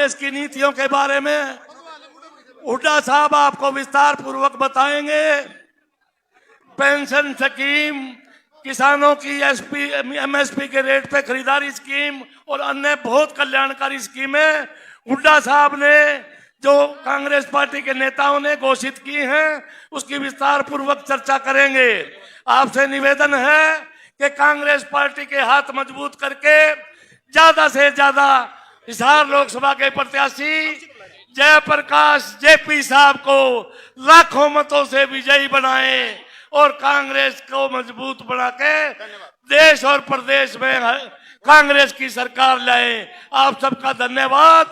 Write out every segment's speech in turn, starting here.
कांग्रेस की नीतियों के बारे में हुड्डा साहब आपको विस्तार पूर्वक बताएंगे। पेंशन स्कीम, किसानों की एमएसपी के रेट पे खरीदारी स्कीम और अन्य बहुत कल्याणकारी स्कीमें हुड्डा साहब ने जो कांग्रेस पार्टी के नेताओं ने घोषित की हैं, उसकी विस्तार पूर्वक चर्चा करेंगे। आपसे निवेदन है कि कांग्रेस पार्टी के हाथ मजबूत करके ज्यादा से ज्यादा हिसार लोकसभा के प्रत्याशी जयप्रकाश जेपी साहब को लाखों मतों से विजयी बनाए और कांग्रेस को मजबूत बना के देश और प्रदेश में कांग्रेस की सरकार लाए। आप सबका धन्यवाद।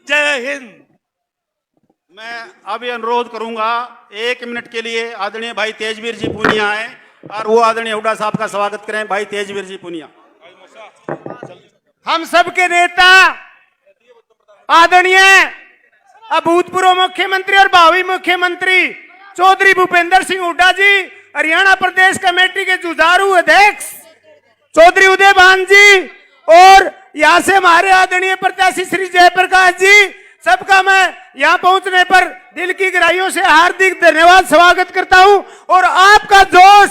जय हिंद। मैं अभी अनुरोध करूंगा 1 मिनट के लिए आदरणीय भाई तेजवीर जी पूनिया आए और वो आदरणीय हुड्डा साहब का स्वागत करें। भाई तेजवीर जी पूनिया। हम सबके नेता आदरणीय भूतपूर्व मुख्यमंत्री और भावी मुख्यमंत्री चौधरी भूपेंद्र सिंह हुड्डा जी, हरियाणा प्रदेश कमेटी के जुझारू अध्यक्ष चौधरी उदय भान जी और यहाँ से हमारे आदरणीय प्रत्याशी श्री जयप्रकाश जी, सबका मैं यहाँ पहुंचने पर दिल की गहराइयों से हार्दिक धन्यवाद स्वागत करता हूं। और आपका जोश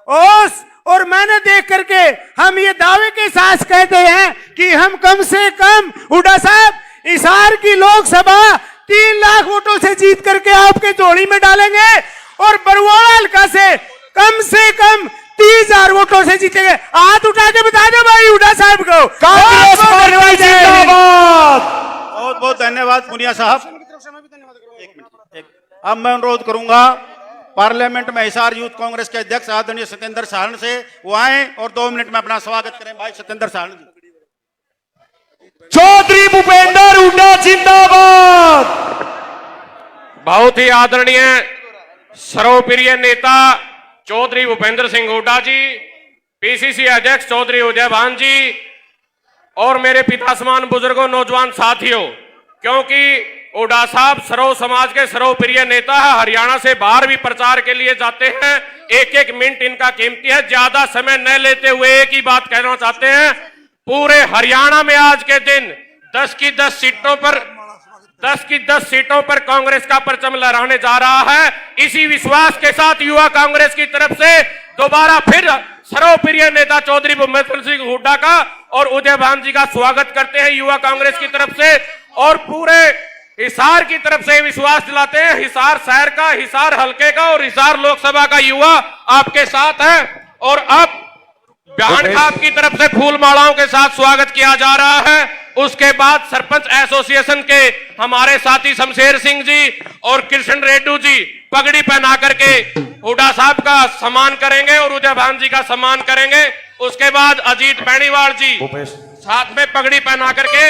होश और मैंने देख करके हम ये दावे के साथ कहते हैं कि हम कम से कम हुड्डा साहब हिसार की लोकसभा 3 लाख वोटों से जीत करके आपके झोली में डालेंगे और बरवाड़ा हल्का से कम 30,000 वोटों से जीतेंगे। हाथ उठा के बता दो भाई हुड्डा साहब को। बहुत बहुत धन्यवाद पुनिया साहब। 1 मिनट। अब मैं अनुरोध करूंगा पार्लियामेंट में हिसार यूथ कांग्रेस के अध्यक्ष आदरणीय सत्येंद्र साहन से वो आए और 2 मिनट में अपना स्वागत करें। भाई सत्येंद्र साहन जी। चौधरी भूपेंद्र हुड्डा जिंदाबाद। बहुत ही आदरणीय सर्वप्रिय नेता चौधरी भूपेंद्र सिंह हुड्डा जी, पीसीसी अध्यक्ष चौधरी उदय भान जी और मेरे पिता समान बुजुर्गों, नौजवान साथियों, क्योंकि हुड्डा साहब सर्व समाज के सर्वप्रिय नेता है, हरियाणा से बाहर भी प्रचार के लिए जाते हैं। 1-1 मिनट इनका कीमती है। ज्यादा समय न लेते हुए एक ही बात कहना चाहते हैं। पूरे हरियाणा में आज के दिन 10 की 10 सीटों पर कांग्रेस का परचम लहराने जा रहा है। इसी विश्वास के साथ युवा कांग्रेस की तरफ से दोबारा फिर सर्वप्रिय नेता चौधरी भूपेंद्र सिंह हुड्डा का और उदय भान जी का स्वागत करते हैं युवा कांग्रेस की तरफ से और पूरे हिसार की तरफ से विश्वास दिलाते हैं। हिसार शहर का, हिसार हल्के का और हिसार लोकसभा का युवा आपके साथ है। और अब बयान खाप की तरफ से फूल मालाओं के साथ स्वागत किया जा रहा है। उसके बाद सरपंच एसोसिएशन के हमारे साथी शमशेर सिंह जी और कृष्ण रेड्डू जी पगड़ी पहना करके हुड्डा साहब का सम्मान करेंगे और उदय भान जी का सम्मान करेंगे। उसके बाद अजीत बेनीवाल जी साथ में पगड़ी पहना करके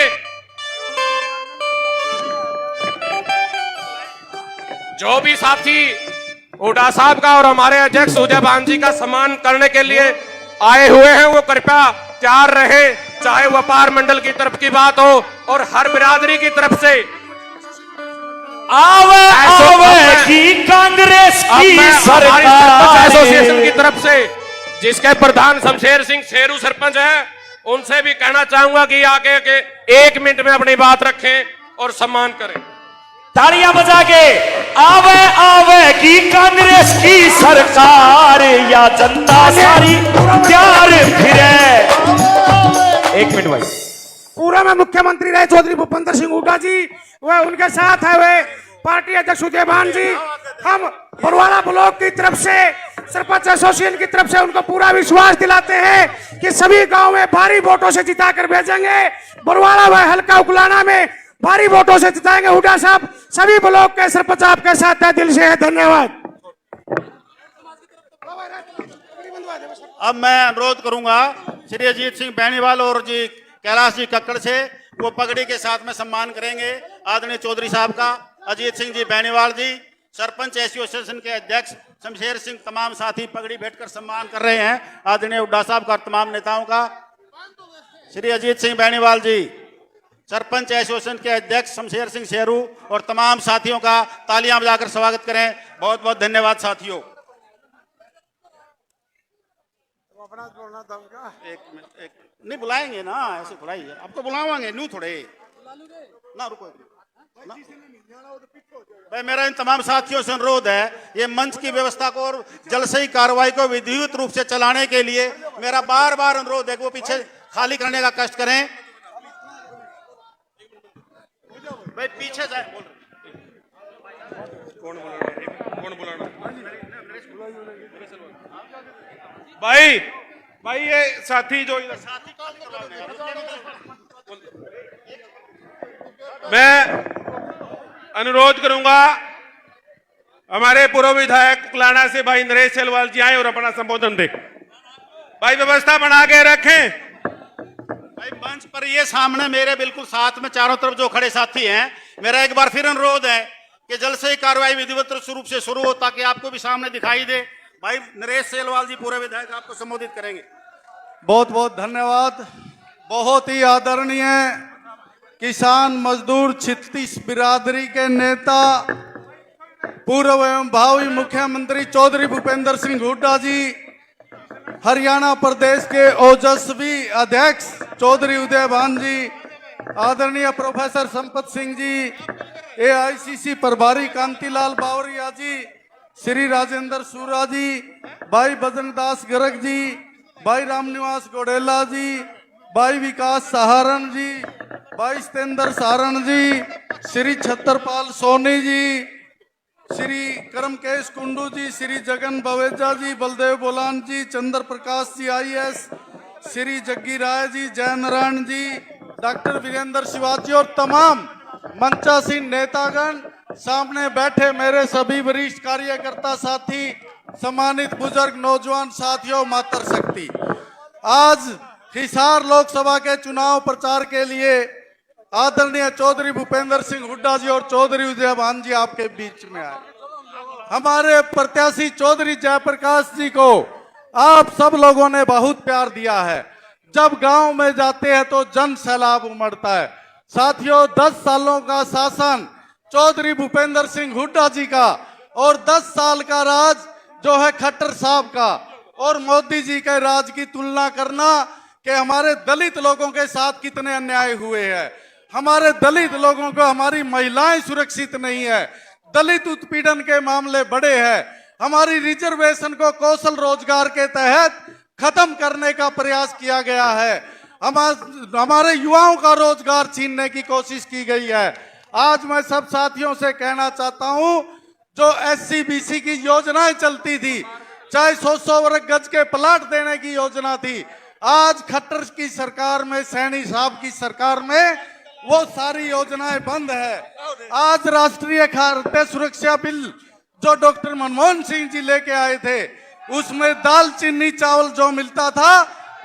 जो भी साथी हुड्डा साहब का और हमारे अध्यक्ष उदय भान जी का सम्मान करने के लिए आए हुए हैं वो कृपया तैयार रहे, चाहे व्यापार मंडल की तरफ की बात हो और हर बिरादरी की तरफ से की कांग्रेस की सरकार एसोसिएशन की तरफ से जिसके प्रधान शमशेर सिंह शेरू सरपंच है, उनसे भी कहना चाहूंगा कि आके के 1 मिनट में अपनी बात रखें और सम्मान करें। तालियां बजा के आवे की कांग्रेस की सरकार या जनता सारी प्यार फिरे। 1 मिनट भाई। पूरा में मुख्यमंत्री रहे चौधरी भूपेंद्र सिंह हुड्डा जी, वह उनके साथ है वे पार्टी अध्यक्ष उदय भान जी। हम बरवाड़ा ब्लॉक की तरफ से सरपंच एसोसिएशन की तरफ से उनको पूरा विश्वास दिलाते हैं कि सभी गांव में भारी वोटों से जिताकर भेजेंगे। बरवाड़ा व हल्का उकलाना में भारी वोटों से जिताएंगे हुड्डा साहब। सभी ब्लॉक के सरपंच आपके साथ है, दिल से है। धन्यवाद। अब मैं अनुरोध करूंगा श्री अजीत सिंह बेनीवाल और जी कैलाश जी कक्कड़ से वो पगड़ी के साथ में सम्मान करेंगे आदरणीय चौधरी साहब का। अजीत सिंह जी बेनीवाल जी, सरपंच एसोसिएशन के अध्यक्ष शमशेर सिंह, तमाम साथी पगड़ी भेंटकर सम्मान कर रहे हैं आदरणीय हुड्डा साहब का और तमाम नेताओं का। श्री अजीत सिंह बेनीवाल जी, सरपंच एसोसिएशन के अध्यक्ष शमशेर सिंह शेरू और तमाम साथियों का तालियां बजाकर स्वागत करें। बहुत बहुत धन्यवाद साथियों। एक मिनट, नहीं बुलाएंगे ना, ऐसे बुलाइए, आपको बुलावाएंगे नू थोड़े ना रुको ना। भाई मेरा इन तमाम साथियों से अनुरोध है, ये मंच की व्यवस्था को और जलसई कार्रवाई को विधिवत रूप से चलाने के लिए मेरा बार बार अनुरोध है कि वो पीछे खाली करने का कष्ट करें। भाई पीछे जाए। कौन बुलाना भाई? भाई ये साथी जो मैं अनुरोध करूंगा हमारे पूर्व विधायक कुकलाना से भाई नरेश सेलवाल जी आए और अपना संबोधन दे। भाई व्यवस्था बना के रखें। भाई मंच पर ये सामने मेरे बिल्कुल साथ में चारों तरफ जो खड़े साथी हैं, मेरा एक बार फिर अनुरोध है कि जल्द से ही कार्रवाई विधिवत रूप से शुरू हो ताकि आपको भी सामने दिखाई दे। भाई नरेश सेलवाल जी पूरे विधायक आपको संबोधित करेंगे। बहुत बहुत धन्यवाद। बहुत ही आदरणीय किसान मजदूर 36 बिरादरी के नेता पूर्व एवं भावी मुख्यमंत्री चौधरी भूपेंद्र सिंह हुड्डा जी, हरियाणा प्रदेश के ओजस्वी अध्यक्ष चौधरी उदयभान जी, आदरणीय प्रोफेसर संपत सिंह जी, AICC प्रभारी कांतिलाल बावरिया जी, श्री राजेंद्र सूरा जी, भाई बजरंगदास गर्ग जी, भाई रामनिवास गोडेला जी, भाई विकास सहारण जी, भाई सतेंद्र सारण जी, श्री छत्रपाल सोनी जी, श्री करमकेश कुंडू जी, श्री जगन बवेजा जी, बलदेव बोलान जी, चंद्र प्रकाश जी IAS, श्री जग्गी राय जी, जय नारायण जी, डॉक्टर वीरेंद्र शिवाजी और तमाम मंचासीन नेतागण, सामने बैठे मेरे सभी वरिष्ठ कार्यकर्ता साथी, सम्मानित बुजुर्ग नौजवान साथियों, मातृशक्ति। आज हिसार लोकसभा के चुनाव प्रचार के लिए आदरणीय चौधरी भूपेंद्र सिंह हुड्डा जी और चौधरी उदयभान जी आपके बीच में आए। हमारे प्रत्याशी चौधरी जयप्रकाश जी को आप सब लोगों ने बहुत प्यार दिया है। जब गांव में जाते हैं तो जन सैलाब उमड़ता है। साथियों, 10 सालों का शासन चौधरी भूपेंद्र सिंह हुड्डा जी का और 10 साल का राज जो है खट्टर साहब का और मोदी जी के राज की तुलना करना कि हमारे दलित लोगों के साथ कितने अन्याय हुए हैं। हमारे दलित लोगों को, हमारी महिलाएं सुरक्षित नहीं है, दलित उत्पीड़न के मामले बड़े हैं। हमारी रिजर्वेशन को कौशल रोजगार के तहत खत्म करने का प्रयास किया गया है। हमारे युवाओं का रोजगार छीनने की कोशिश की गई है। आज मैं सब साथियों से कहना चाहता हूं, जो SC BC की योजनाएं चलती थी, चाहे 100 वर्ग गज के प्लाट देने की योजना थी, आज खट्टर की सरकार में, सैनी साहब की सरकार में वो सारी योजनाएं बंद है। आज राष्ट्रीय खाद्य सुरक्षा बिल जो डॉक्टर मनमोहन सिंह जी लेके आए थे, उसमें दाल चीनी चावल जो मिलता था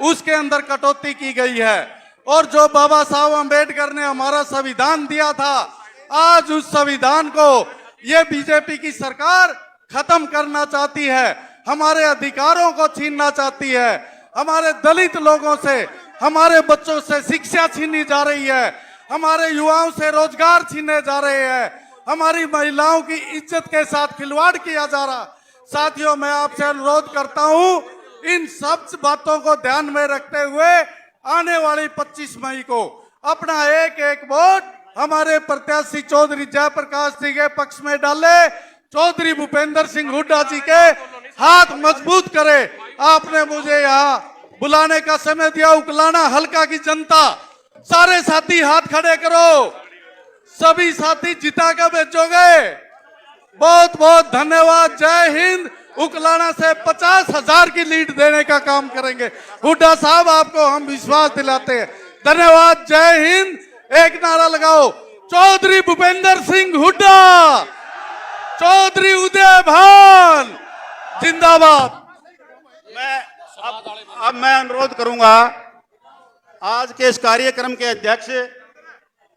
उसके अंदर कटौती की गई है। और जो बाबा साहब अम्बेडकर ने हमारा संविधान दिया था, आज उस संविधान को ये बीजेपी की सरकार खत्म करना चाहती है, हमारे अधिकारों को छीनना चाहती है। हमारे दलित लोगों से, हमारे बच्चों से शिक्षा छीनी जा रही है, हमारे युवाओं से रोजगार छीने जा रहे हैं, हमारी महिलाओं की इज्जत के साथ खिलवाड़ किया जा रहा। साथियों, मैं आपसे अनुरोध करता हूं, इन सब बातों को ध्यान में रखते हुए आने वाली 25 मई को अपना एक एक वोट हमारे प्रत्याशी चौधरी जयप्रकाश जी के पक्ष में डाले, चौधरी भूपेंद्र सिंह हुड्डा जी के हाथ मजबूत करे। आपने मुझे यहाँ बुलाने का समय दिया। उकलाना हल्का की जनता, सारे साथी हाथ खड़े करो, सभी साथी जिता कर भेजोगे। बहुत बहुत धन्यवाद। जय हिंद। उकलाना से 50,000 की लीड देने का काम करेंगे। हुड्डा साहब, आपको हम विश्वास दिलाते हैं। धन्यवाद। जय हिंद। एक नारा लगाओ, चौधरी भूपेंद्र सिंह हुड्डा, चौधरी उदयभान जिंदाबाद। अब मैं अनुरोध करूंगा, आज के इस कार्यक्रम के अध्यक्ष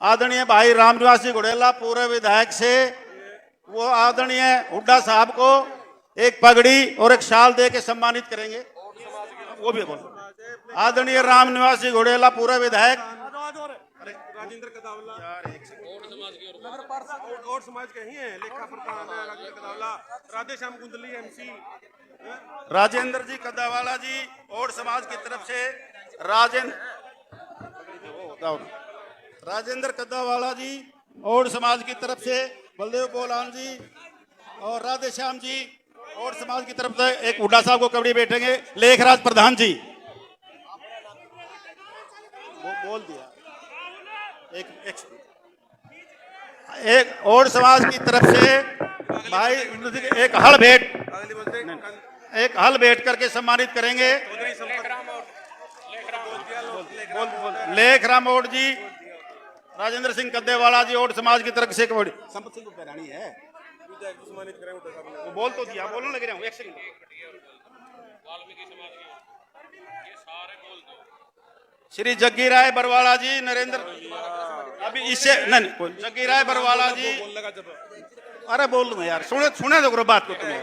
आदरणीय भाई रामनिवास जी गोडेला पूर्व विधायक से, वो आदरणीय हुड्डा साहब को एक पगड़ी और एक शाल दे के सम्मानित करेंगे। वो भी बोलो। आदरणीय रामनिवास जी गोडेला पूर्व विधायक, राजेंद्र कदावला और समाज के ही हैं, लेखा प्रधान राजेंद्र कदावला, राधेश्याम कुंडली MC, राजेंद्र जी कदावाला जी और समाज की तरफ से राजेंद्र कद्दावाला जी और समाज की तरफ से बलदेव बोलान जी और राधे श्याम जी और समाज की तरफ से एक हुड्डा साहब को कबड्डी बैठेंगे लेखराज प्रधान जी। बोल दिया। एक और समाज की तरफ से भाई एक हल भेंट करके सम्मानित करेंगे। लेखराम ओड जी, राजेंद्र सिंह कद्देवाला जी और समाज की तरफ से संपत सिंह को पैरानी है, वो बोल तो दिया, बोलने लग रहा हूँ। एक सेकंड। श्री जग्गी राय बरवाला जी, नरेंद्र अभी इससे नहीं, जग्गी राय बरवाला जी, अरे बोल दूंगा यार, सुने तो करो बात को तुम्हें।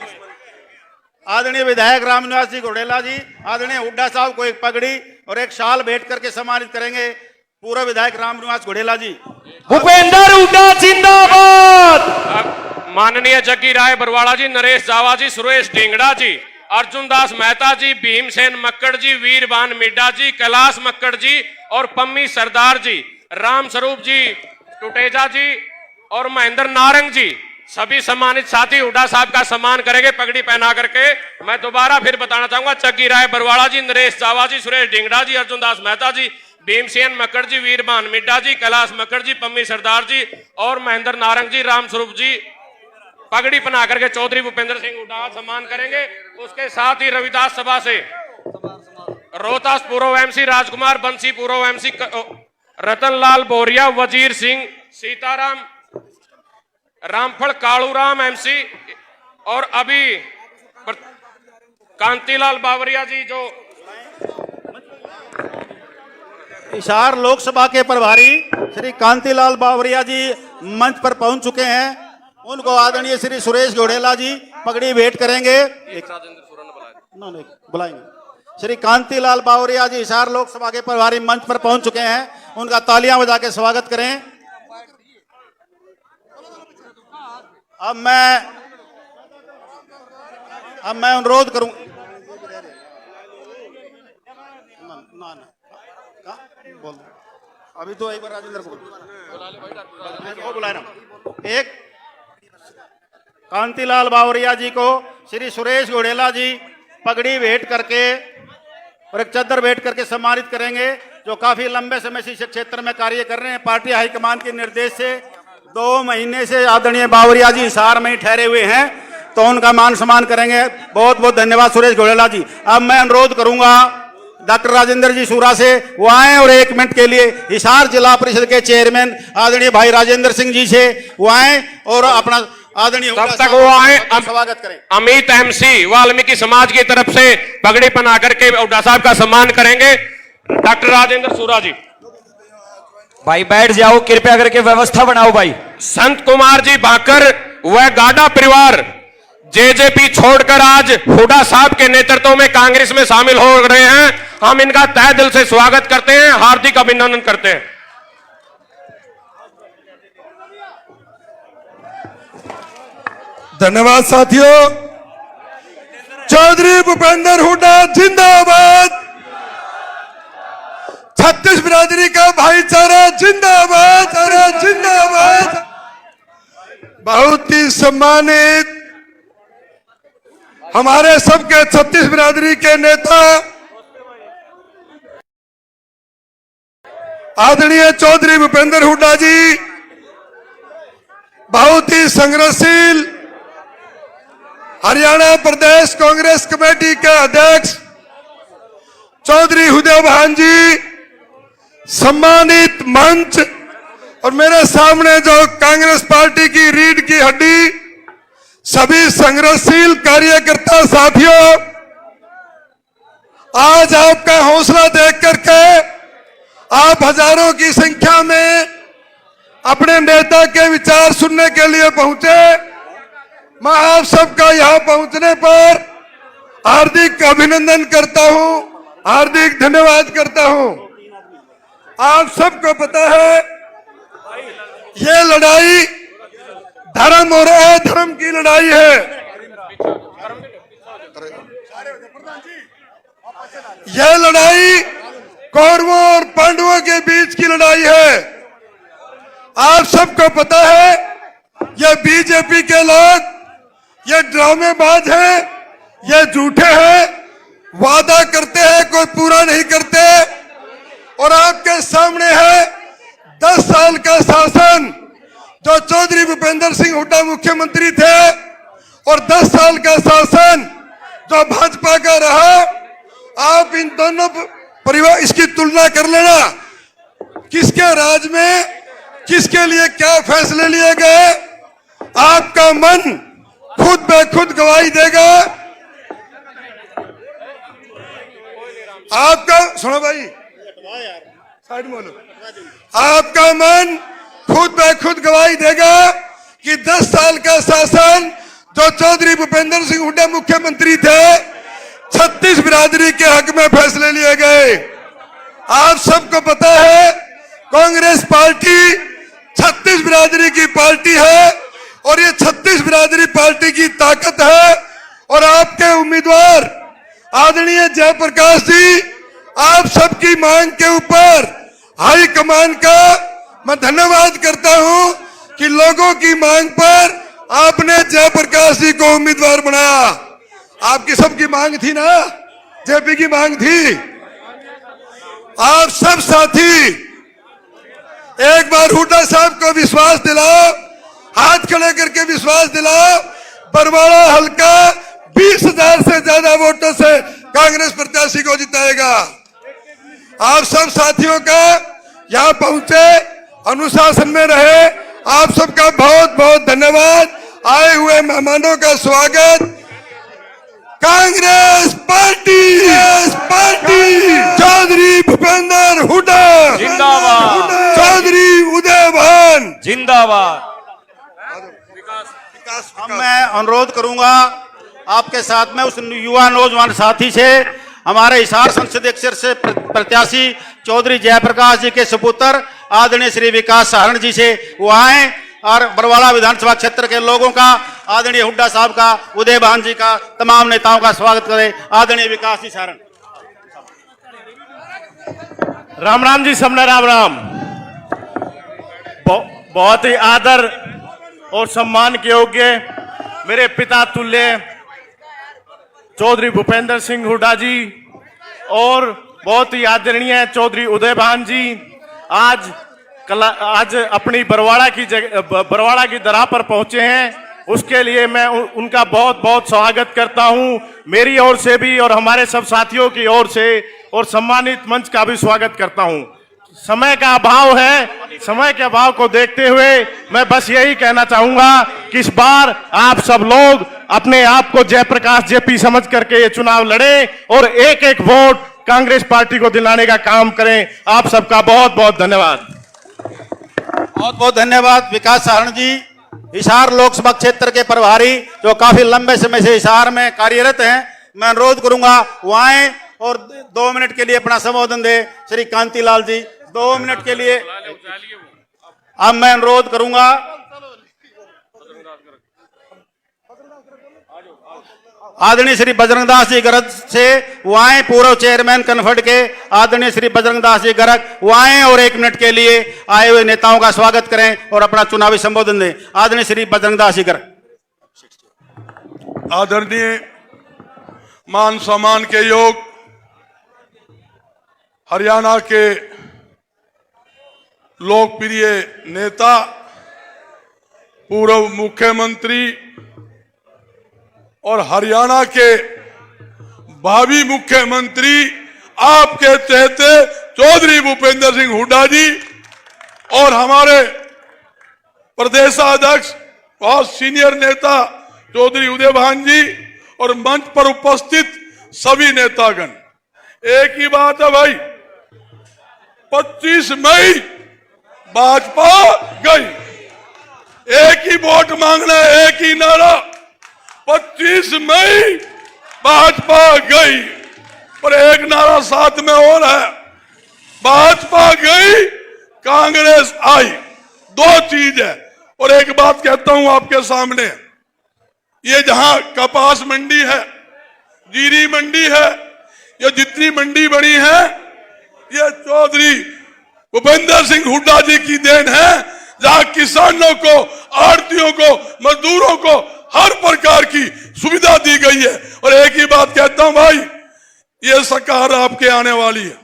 आदरणीय विधायक रामनिवास जी घोडेला जी, आदरणीय हुड्डा साहब को एक पगड़ी और एक शाल भेंट करके सम्मानित करेंगे। पूर्व विधायक रामनिवास घोडेला जी। भूपेंद्र हुड्डा जिंदाबाद। माननीय जग्गी राय बरवाड़ा जी, नरेश जावा जी, सुरेश ढींगड़ा जी, अर्जुन दास मेहता जी, भीमसेन मक्कड़ जी, वीरबान मिड्डा जी, कैलाश मक्कड़ जी और पम्मी सरदार जी, राम स्वरूप जी टुटेजा जी और महेंद्र नारंग जी, सभी सम्मानित साथी हुड्डा साहब का सम्मान करेंगे पगड़ी पहना करके। मैं दोबारा फिर बताना चाहूंगा, जग्गी राय बरवाड़ा जी, नरेश जावा जी, सुरेश ढींगड़ा जी, अर्जुन दास मेहता जी, भीमसेन मक्कड़ जी, वीरबान मिड्डा जी, कैलाश मक्कड़ जी, पम्मी सरदार जी और महेंद्र नारंग जी, राम स्वरूप जी पगड़ी पहना करके चौधरी भूपेंद्र सिंह हुड्डा का सम्मान करेंगे। उसके साथ ही रविदास सभा से रोहतास पूर्व एमसी राजकुमार बंसी, पूर्व एमसी रतनलाल बोरिया, वजीर सिंह, सीताराम, रामफल कालूराम एमसी और अभी कांतिलाल बावरिया जी जो हिसार लोकसभा के प्रभारी श्री कांतिलाल बावरिया जी मंच पर पहुंच चुके हैं। उनको आदरणीय श्री सुरेश घोडेला जी पगड़ी भेंट करेंगे। बुलाएंगे। श्री कांतिलाल बावरिया जी हिसार लोकसभा के प्रभारी मंच पर पहुंच चुके हैं, उनका तालियां बजा के स्वागत करें। अब मैं अनुरोध करूं, बोल अभी तो एक बार राजेंद्र को बुला रहा हूं। एक कांतिलाल बावरिया जी को श्री सुरेश घोडेला जी पगड़ी भेंट करके और एक चद्दर भेंट करके सम्मानित करेंगे, जो काफी लंबे समय से इस क्षेत्र में कार्य कर रहे हैं। पार्टी हाईकमान के निर्देश से 2 महीने से आदरणीय बावरिया जी हिसार में ही ठहरे हुए हैं, तो उनका मान सम्मान करेंगे। बहुत बहुत धन्यवाद सुरेश घोडेला जी। अब मैं अनुरोध करूंगा डॉक्टर राजेंद्र जी सूरा से वो आए और 1 मिनट के लिए हिसार जिला परिषद के चेयरमैन आदरणीय भाई राजेंद्र सिंह जी से वो आए और अपना आदरणीय तब तक वो आए, स्वागत करें। अमित एमसी वाल्मीकि समाज की तरफ से पगड़ी पहना करके हुड्डा साहब का सम्मान करेंगे। डॉक्टर राजेंद्र सूरा जी भाई बैठ जाओ, कृपया करके व्यवस्था बनाओ भाई। संत कुमार जी भाकर व गाडा परिवार जेजेपी छोड़कर आज हुड्डा साहब के नेतृत्व में कांग्रेस में शामिल हो रहे हैं। हम इनका तहे दिल से स्वागत करते हैं, हार्दिक अभिनंदन करते हैं। धन्यवाद साथियों। चौधरी भूपेंद्र हुड्डा जिंदाबाद। छत्तीस बिरादरी का भाईचारा जिंदाबाद, जिंदाबाद। बहुत ही सम्मानित हमारे सबके छत्तीस बिरादरी के नेता आदरणीय चौधरी भूपेंद्र हुड्डा जी, बहुत ही संघर्षशील हरियाणा प्रदेश कांग्रेस कमेटी के अध्यक्ष चौधरी हुदैबान जी, सम्मानित मंच और मेरे सामने जो कांग्रेस पार्टी की रीढ़ की हड्डी सभी संघर्षशील कार्यकर्ता साथियों, आज आपका हौसला देख करके आप हजारों की संख्या में अपने नेता के विचार सुनने के लिए पहुंचे। मैं आप सबका यहां पहुंचने पर हार्दिक अभिनंदन करता हूं, हार्दिक धन्यवाद करता हूं। आप सबको पता है ये लड़ाई धर्म और अधर्म की लड़ाई है। यह लड़ाई कौरवों और पांडवों के बीच की लड़ाई है। आप सबको पता है ये बीजेपी के लोग ये ड्रामेबाज हैं, ये झूठे हैं, वादा करते हैं कोई पूरा नहीं करते। और आपके सामने है 10 साल का शासन जो चौधरी भूपेंद्र सिंह हुड्डा मुख्यमंत्री थे और 10 साल का शासन जो भाजपा का रहा। आप इन दोनों परिवार इसकी तुलना कर लेना, किसके राज में किसके लिए क्या फैसले लिए गए। आपका मन खुद ब खुद गवाही देगा। आपका सुनो भाई, साइड में बोलो। आपका मन खुद ब खुद गवाही देगा कि 10 साल का शासन जो चौधरी भूपेंद्र सिंह हुड्डा मुख्यमंत्री थे, 36 बिरादरी के हक में फैसले लिए गए। आप सबको पता है कांग्रेस पार्टी 36 बिरादरी की पार्टी है और ये 36 बिरादरी पार्टी की ताकत है। और आपके उम्मीदवार आदरणीय जयप्रकाश जी, आप सबकी मांग के ऊपर हाई कमान का मैं धन्यवाद करता हूं कि लोगों की मांग पर आपने जयप्रकाश जी को उम्मीदवार बनाया। आपकी सबकी मांग थी ना, जेपी की मांग थी। आप सब साथी एक बार हुड्डा साहब को विश्वास दिलाओ, हाथ खड़े करके विश्वास दिलाओ। बरवाड़ा हल्का 20,000 से ज्यादा वोटों से कांग्रेस प्रत्याशी को जिताएगा। आप सब साथियों का यहाँ पहुंचे, अनुशासन में रहे, आप सबका बहुत बहुत धन्यवाद। आए हुए मेहमानों का स्वागत। कांग्रेस पार्टी चौधरी भूपेंद्र हुड्डा जिंदाबाद, चौधरी उदयभान जिंदाबाद। अब मैं अनुरोध करूंगा आपके साथ में उस युवा नौजवान साथी से, हमारे हिसार संसदीय क्षेत्र से प्रत्याशी चौधरी जयप्रकाश जी के सुपुत्र आदरणीय श्री विकास सहारण जी से वो आए और बरवाड़ा विधानसभा क्षेत्र के लोगों का, आदरणीय हुड्डा साहब का, उदयभान जी का, तमाम नेताओं का स्वागत करें। आदरणीय विकास जी सहारण। राम राम जी, सबने राम राम। बहुत ही आदर और सम्मान के योग्य मेरे पिता तुल्य चौधरी भूपेंद्र सिंह हुड्डा जी और बहुत ही आदरणीय चौधरी उदयभान जी आज अपनी बरवाड़ा की दरा पर पहुंचे हैं। उसके लिए मैं उनका बहुत बहुत स्वागत करता हूं, मेरी ओर से भी और हमारे सब साथियों की ओर से, और सम्मानित मंच का भी स्वागत करता हूं। समय का अभाव है, समय के अभाव को देखते हुए मैं बस यही कहना चाहूंगा कि इस बार आप सब लोग अपने आप को जयप्रकाश जेपी समझ करके ये चुनाव लड़े और एक एक वोट कांग्रेस पार्टी को दिलाने का काम करें। आप सबका बहुत बहुत धन्यवाद। बहुत बहुत धन्यवाद विकास सहारण जी, हिसार लोकसभा क्षेत्र के प्रभारी जो काफी लंबे समय से हिसार में कार्यरत हैं। मैं अनुरोध करूंगा वो आए और 2 मिनट के लिए अपना संबोधन दे। श्री कांतिलाल जी 2 मिनट के लिए। अब मैं अनुरोध करूंगा आदरणीय श्री बजरंगदास जी गर्ग से वो आए, पूर्व चेयरमैन कन्फर्ट के आदरणीय श्री बजरंगदास जी गर्ग वो आए और 1 मिनट के लिए आए हुए नेताओं का स्वागत करें और अपना चुनावी संबोधन दें। आदरणीय श्री बजरंगदास जी गर्ग। आदरणीय मान सम्मान के योग हरियाणा के लोकप्रिय नेता, पूर्व मुख्यमंत्री और हरियाणा के भावी मुख्यमंत्री आपके चहेते चौधरी भूपेंद्र सिंह हुड्डा जी और हमारे प्रदेशाध्यक्ष बहुत सीनियर नेता चौधरी उदयभान जी और मंच पर उपस्थित सभी नेतागण, एक ही बात है भाई, 25 मई भाजपा गई, एक ही वोट मांगना है, एक ही नारा, 25 मई भाजपा गई। पर एक नारा साथ में और है, भाजपा गई कांग्रेस आई। 2 चीज है। और एक बात कहता हूं आपके सामने, ये जहां कपास मंडी है, जीरी मंडी है, ये जितनी मंडी बनी है ये चौधरी भूपेंद्र सिंह हुड्डा जी की देन है। जहां किसानों को, आड़तियों को, मजदूरों को हर प्रकार की सुविधा दी गई है। और एक ही बात कहता हूं भाई, ये सरकार आपके आने वाली है।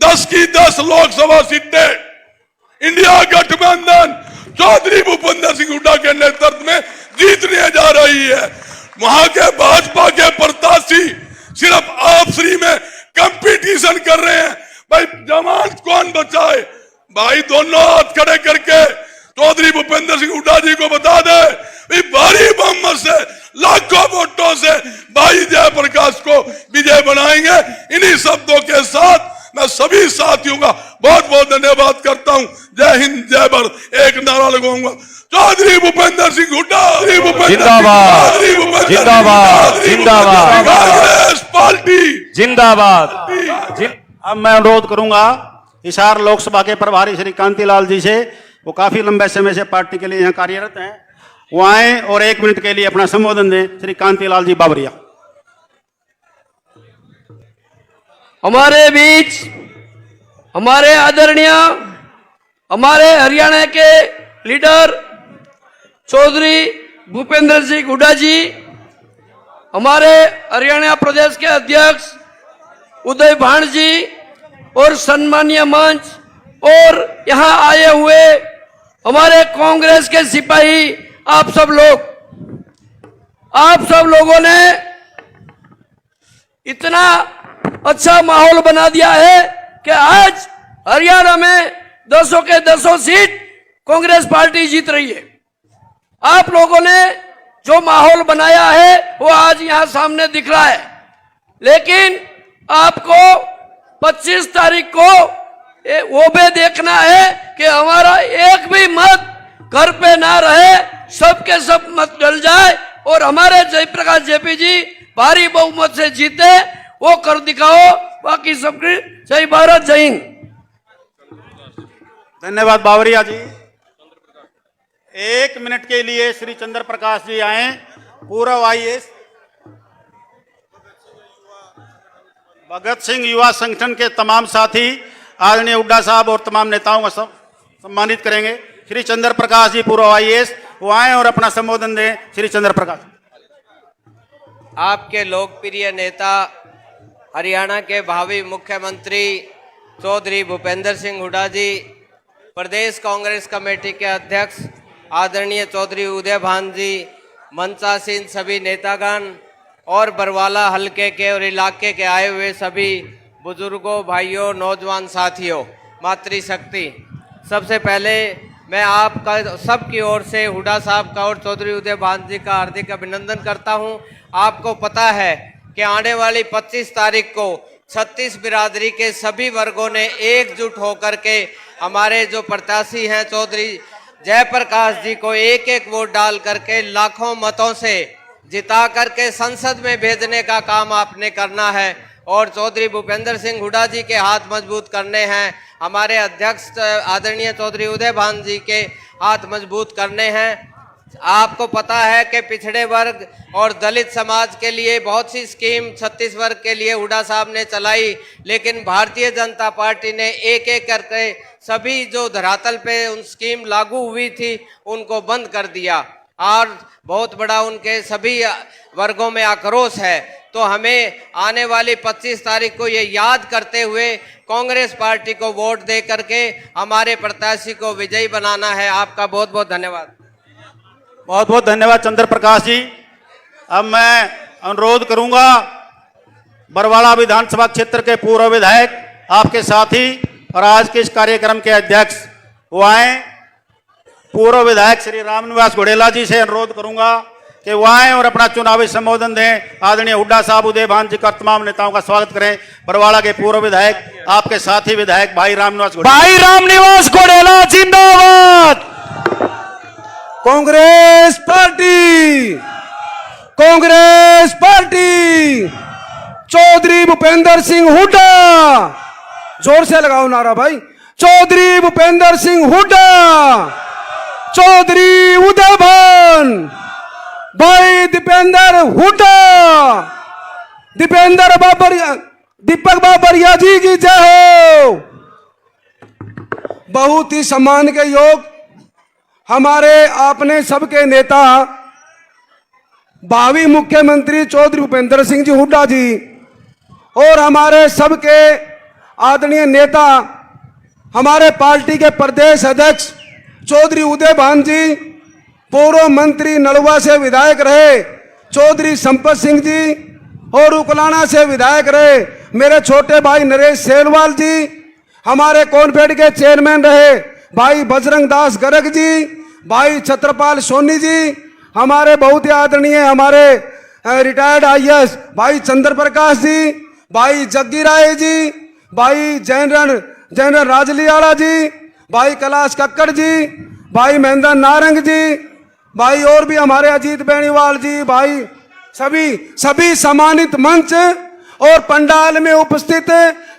10 की 10 लोकसभा सीटें इंडिया गठबंधन चौधरी भूपेंद्र सिंह हुड्डा के नेतृत्व में जीतने जा रही है। वहां के भाजपा के प्रत्याशी सिर्फ आपसी में कंपटीशन कर रहे हैं। भाई जमानत कौन बचाए? भाई दोनों हाथ खड़े करके चौधरी भूपेंद्र सिंह हुड्डा जी को बता दे, भारी बहुमत से, लाखों वोटों से भाई जयप्रकाश को विजय बनाएंगे। इन्हीं शब्दों के साथ मैं सभी साथियों का बहुत बहुत धन्यवाद करता हूं। जय हिंद, जय भारत। एक नारा लगाऊंगा, चौधरी भूपेंद्र सिंह हुड्डा जिंदाबाद, जिंदाबाद, जिंदाबाद, कांग्रेस पार्टी जिंदाबाद। अब मैं अनुरोध करूंगा हिसार लोकसभा के प्रभारी श्री कांतिलाल जी से, वो काफी लंबे समय से पार्टी के लिए यहाँ कार्यरत हैं, वो आए और 1 मिनट के लिए अपना संबोधन दें। श्री कांतिलाल जी बाबरिया। हमारे बीच हमारे आदरणीय, हमारे हरियाणा के लीडर चौधरी भूपेंद्र सिंह हुड्डा जी, हमारे हरियाणा प्रदेश के अध्यक्ष उदय भाण जी और सम्मानीय मंच और यहाँ आए हुए हमारे कांग्रेस के सिपाही, आप सब लोगों ने इतना अच्छा माहौल बना दिया है कि आज हरियाणा में 10 के 10 सीट कांग्रेस पार्टी जीत रही है। आप लोगों ने जो माहौल बनाया है वो आज यहां सामने दिख रहा है। लेकिन आपको 25 तारीख को वो भी देखना है कि हमारा एक भी मत घर पे ना रहे, सबके सब मत डल जाए और हमारे जयप्रकाश जेपी जी भारी बहुमत से जीते, वो कर दिखाओ। बाकी सबके जय भारत, जय हिंद। धन्यवाद बावरिया जी। 1 मिनट के लिए श्री चंद्र प्रकाश जी आए, पूर्व IAS भगत सिंह युवा संगठन के तमाम साथी आदरणीय हुड्डा साहब और तमाम नेताओं को सम्मानित करेंगे। श्री चंद्र प्रकाश जी पूर्व IAS, वो आए और अपना संबोधन दें। श्री चंद्र प्रकाश। आपके लोकप्रिय नेता, हरियाणा के भावी मुख्यमंत्री चौधरी भूपेंद्र सिंह हुड्डा जी, प्रदेश कांग्रेस कमेटी के अध्यक्ष आदरणीय चौधरी उदय भान जी, मंचासीन सभी नेतागण और बरवाला हलके के और इलाके के आए हुए सभी बुजुर्गों, भाइयों, नौजवान साथियों, मातृशक्ति, सबसे पहले मैं आपका सबकी ओर से हुड्डा साहब का और चौधरी उदय भान जी का हार्दिक अभिनंदन करता हूं। आपको पता है कि आने वाली 25 तारीख को 36 बिरादरी के सभी वर्गों ने एकजुट होकर के हमारे जो प्रत्याशी हैं चौधरी जयप्रकाश जी को एक एक वोट डाल करके लाखों मतों से जिता करके संसद में भेजने का काम आपने करना है और चौधरी भूपेंद्र सिंह हुड्डा जी के हाथ मजबूत करने हैं। हमारे अध्यक्ष आदरणीय चौधरी उदय भान जी के हाथ मजबूत करने हैं। आपको पता है कि पिछड़े वर्ग और दलित समाज के लिए बहुत सी स्कीम 36 वर्ग के लिए हुड्डा साहब ने चलाई, लेकिन भारतीय जनता पार्टी ने एक एक करके सभी जो धरातल पे उन स्कीम लागू हुई थी उनको बंद कर दिया और बहुत बड़ा उनके सभी वर्गों में आक्रोश है। तो हमें आने वाली 25 तारीख को ये याद करते हुए कांग्रेस पार्टी को वोट दे करके हमारे प्रत्याशी को विजयी बनाना है। आपका बहुत बहुत धन्यवाद। बहुत बहुत धन्यवाद चंद्र प्रकाश जी। अब मैं अनुरोध करूंगा बरवाड़ा विधानसभा क्षेत्र के पूर्व विधायक, आपके साथी और आज के इस कार्यक्रम के अध्यक्ष वो आए, पूर्व विधायक श्री रामनिवास घोड़ेला जी से अनुरोध करूंगा कि वो आए और अपना चुनावी संबोधन दें। आदरणीय हुड्डा साहब, उदय भान जी का तमाम नेताओं का स्वागत करें। बरवाड़ा के पूर्व विधायक, आपके साथी विधायक भाई रामनिवास घोड़ेला जिंदाबाद। कांग्रेस पार्टी, कांग्रेस पार्टी, चौधरी भूपेंद्र सिंह हुड्डा, जोर से लगाओ नारा भाई, चौधरी भूपेंद्र सिंह हुड्डा, चौधरी उदय भान, भाई दीपेंद्र हुड्डा, दीपेंद्र बाबरिया, दीपक बाबरिया जी की जय हो। बहुत ही सम्मान के योग हमारे आपने सबके नेता भावी मुख्यमंत्री चौधरी भूपेंद्र सिंह जी हुड्डा जी और हमारे सबके आदरणीय नेता हमारे पार्टी के प्रदेश अध्यक्ष चौधरी उदय भान जी, पूर्व मंत्री नलवा से विधायक रहे चौधरी संपत सिंह जी और उकलाना से विधायक रहे मेरे छोटे भाई नरेश सेलवाल जी, हमारे कॉनफेड के चेयरमैन रहे भाई बजरंग दास गर्ग जी, भाई छत्रपाल सोनी जी, हमारे बहुत ही आदरणीय हमारे रिटायर्ड आईएएस भाई चंद्र प्रकाश जी, भाई जग्गी राय जी, भाई जनरल राजलियाला जी, भाई कैलाश कक्कड़ जी, भाई महेंद्र नारंग जी, भाई और भी हमारे अजीत बेनीवाल जी, भाई सभी सम्मानित मंच और पंडाल में उपस्थित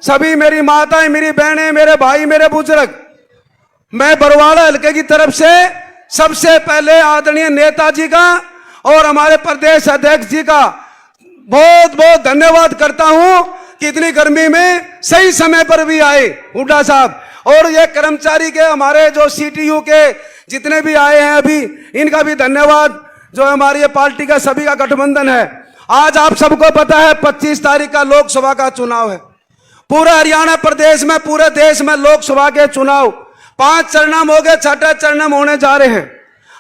सभी मेरी माताएं, मेरी बहनें, मेरे भाई, मेरे बुजुर्ग, मैं बरवाड़ा हल्के की तरफ से सबसे पहले आदरणीय नेताजी का और हमारे प्रदेश अध्यक्ष जी का बहुत बहुत धन्यवाद करता हूं कि इतनी गर्मी में सही समय पर भी आए हुड्डा साहब, और ये कर्मचारी के हमारे जो सीटीयू के जितने भी आए हैं अभी, इनका भी धन्यवाद। जो हमारी ये पार्टी का सभी का गठबंधन है। आज आप सबको पता है 25 तारीख का लोकसभा का चुनाव है। पूरा हरियाणा प्रदेश में, पूरे देश में लोकसभा के चुनाव 5 चरण हो गए, 6ठा चरण होने जा रहे हैं।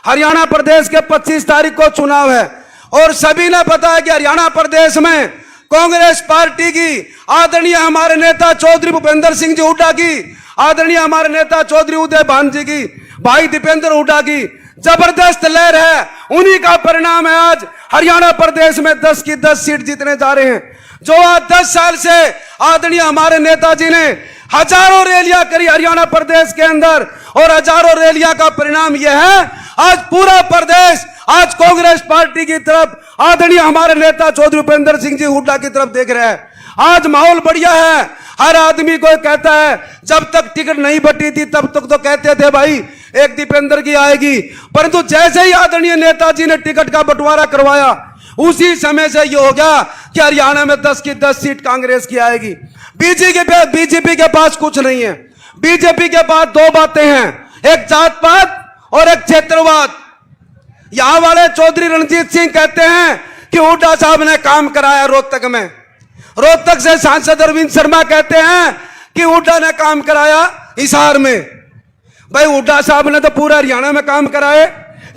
हरियाणा प्रदेश के 25 तारीख को चुनाव है और सभी ने पता है कि हरियाणा प्रदेश में कांग्रेस पार्टी की आदरणीय हमारे नेता चौधरी भूपेंद्र सिंह जी हुड्डा की, आदरणीय हमारे नेता चौधरी उदय भान जी की, भाई दीपेंद्र हुड्डा की जबरदस्त लहर है। उन्हीं का परिणाम है आज हरियाणा प्रदेश में 10 की 10 सीट जीतने जा रहे हैं। जो आज 10 साल से आदरणीय हमारे नेताजी ने हजारों रैलियां करी हरियाणा प्रदेश के अंदर, और हजारों रैलियां का परिणाम यह है आज पूरा प्रदेश आज कांग्रेस पार्टी की तरफ, आदरणीय हमारे नेता चौधरी भूपेंद्र सिंह जी हुड्डा की तरफ देख रहे हैं। आज माहौल बढ़िया है। हर आदमी को कहता है, जब तक टिकट नहीं बटी थी तब तक तो कहते थे भाई एक दीपेंद्र की आएगी, परंतु जैसे ही आदरणीय नेताजी ने टिकट का बंटवारा करवाया उसी समय से ये हो गया कि हरियाणा में 10 की 10 सीट कांग्रेस की आएगी। बीजेपी के पास कुछ नहीं है। बीजेपी के पास 2 बातें हैं, एक जात पात और एक क्षेत्रवाद। यहां वाले चौधरी रणजीत सिंह कहते हैं कि हुड्डा साहब ने काम कराया रोहतक में। रोहतक से सांसद अरविंद शर्मा कहते हैं कि हुड्डा ने काम कराया हिसार में। भाई हुड्डा साहब ने तो पूरा हरियाणा में काम कराए।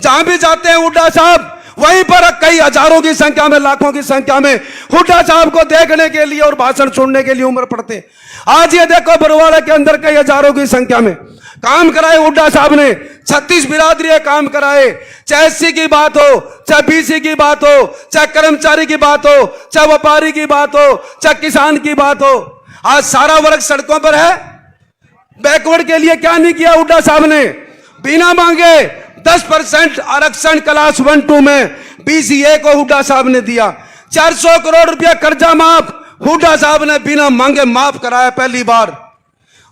जहां भी जाते हैं हुड्डा साहब, वहीं पर कई हजारों की संख्या में, लाखों की संख्या में हुड्डा साहब को देखने के लिए और भाषण सुनने के लिए उमड़ पड़ते। आज ये देखो बरवाड़ा के अंदर कई हजारों की संख्या में काम कराए हुड्डा साहब ने। 36 बिरादरी काम कराए, चाहे एससी की बात हो, चाहे बीसी की बात हो, चाहे कर्मचारी की बात हो, चाहे व्यापारी की बात हो, चाहे किसान की बात हो। आज सारा वर्ग सड़कों पर है। बैकवर्ड के लिए क्या नहीं किया हुड्डा साहब ने? बिना मांगे 10% आरक्षण क्लास 1-2 में बीसीए को हुड्डा साहब ने दिया। 400 करोड़ रुपया कर्जा माफ हुड्डा साहब ने बिना मांगे माफ कराया पहली बार।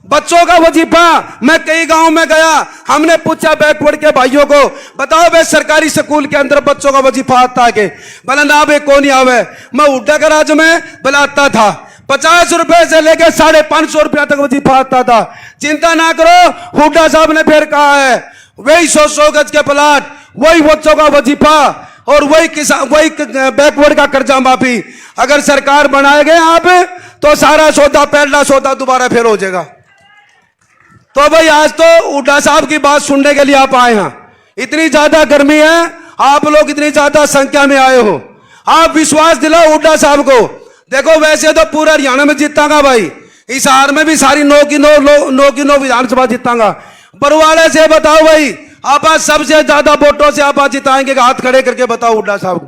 बच्चों का वजीफा, मैं कई गांव में गया, हमने पूछा बैकवर्ड के भाइयों को, बताओ भाई सरकारी स्कूल के अंदर बच्चों का वजीफा आता है? बोला ना भाई कौन आवे। मैं हुड्डा का राज में बुलाता था, 50 रुपए से लेकर 550 रुपया तक वजीफा आता था। चिंता ना करो, हुड्डा साहब ने फिर कहा है वही 100 गज के प्लाट, वही बच्चों का वजीफा और वही किसान, वही बैकवर्ड का कर्जा माफी। अगर सरकार बनाएंगे आप तो सारा सौदा, पहला सौदा दोबारा फिर हो जाएगा। तो भाई आज तो हुड्डा साहब की बात सुनने के लिए आप आए हैं। इतनी ज्यादा गर्मी है, आप लोग इतनी ज्यादा संख्या में आए हो, आप विश्वास दिलाओ हुड्डा साहब को। देखो वैसे तो पूरा हरियाणा में जीतांगा भाई, हिसार में भी सारी 9 की 9 विधानसभा जीतांगा। बरवाड़े से बताओ भाई, आप आज सबसे ज्यादा वोटों से आप आज जिताएंगे, हाथ खड़े करके बताओ हुड्डा साहब को।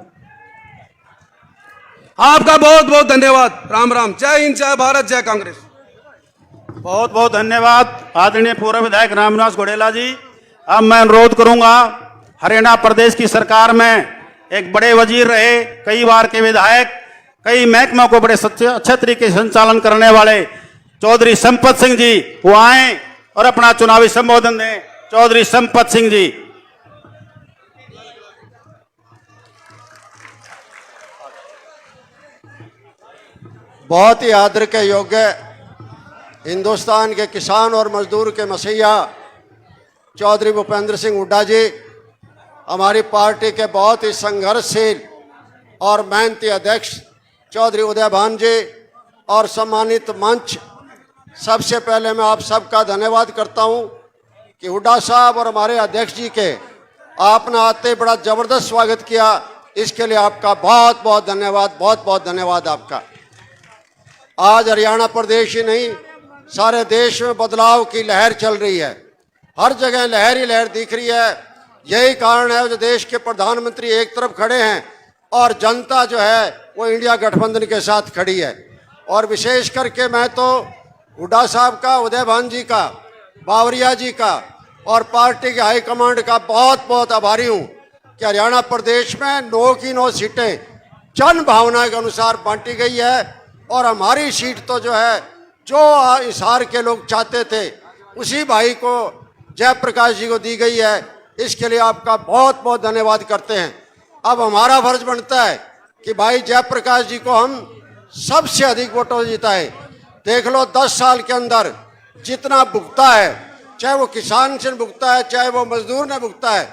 आपका बहुत बहुत धन्यवाद। राम राम। जय हिंद, जय भारत, जय कांग्रेस। बहुत बहुत धन्यवाद आदरणीय पूर्व विधायक रामनिवास घोड़ेला जी। अब मैं अनुरोध करूंगा, हरियाणा प्रदेश की सरकार में एक बड़े वजीर रहे, कई बार के विधायक, कई महकमों को बड़े अच्छे तरीके से संचालन करने वाले चौधरी संपत सिंह जी वो आए और अपना चुनावी संबोधन दें। चौधरी संपत सिंह जी। बहुत ही आदर के योग्य हिंदुस्तान के किसान और मजदूर के मसीहा चौधरी भूपेंद्र सिंह हुड्डा जी, हमारी पार्टी के बहुत ही संघर्षशील और मेहनती अध्यक्ष चौधरी उदय भान जी और सम्मानित मंच, सबसे पहले मैं आप सबका धन्यवाद करता हूं कि हुड्डा साहब और हमारे अध्यक्ष जी के आपने आते बड़ा जबरदस्त स्वागत किया। इसके लिए आपका बहुत बहुत धन्यवाद, बहुत बहुत धन्यवाद आपका। आज हरियाणा प्रदेश ही नहीं, सारे देश में बदलाव की लहर चल रही है, हर जगह लहर ही लहर दिख रही है। यही कारण है जो देश के प्रधानमंत्री एक तरफ खड़े हैं और जनता जो है वो इंडिया गठबंधन के साथ खड़ी है। और विशेष करके मैं तो हुड्डा साहब का, उदय भान जी का, बावरिया जी का और पार्टी के हाईकमांड का बहुत बहुत आभारी हूं कि हरियाणा प्रदेश में 9 की 9 सीटें जन भावना के अनुसार बांटी गई है। और हमारी सीट तो जो है, जो हिसार के लोग चाहते थे उसी भाई को, जयप्रकाश जी को दी गई है। इसके लिए आपका बहुत बहुत धन्यवाद करते हैं। अब हमारा फर्ज बनता है कि भाई जयप्रकाश जी को हम सबसे अधिक वोटों से जिताए। देख लो 10 साल के अंदर जितना भुगता है, चाहे वो किसान से भुगता है, चाहे वो मजदूर ने भुगता है,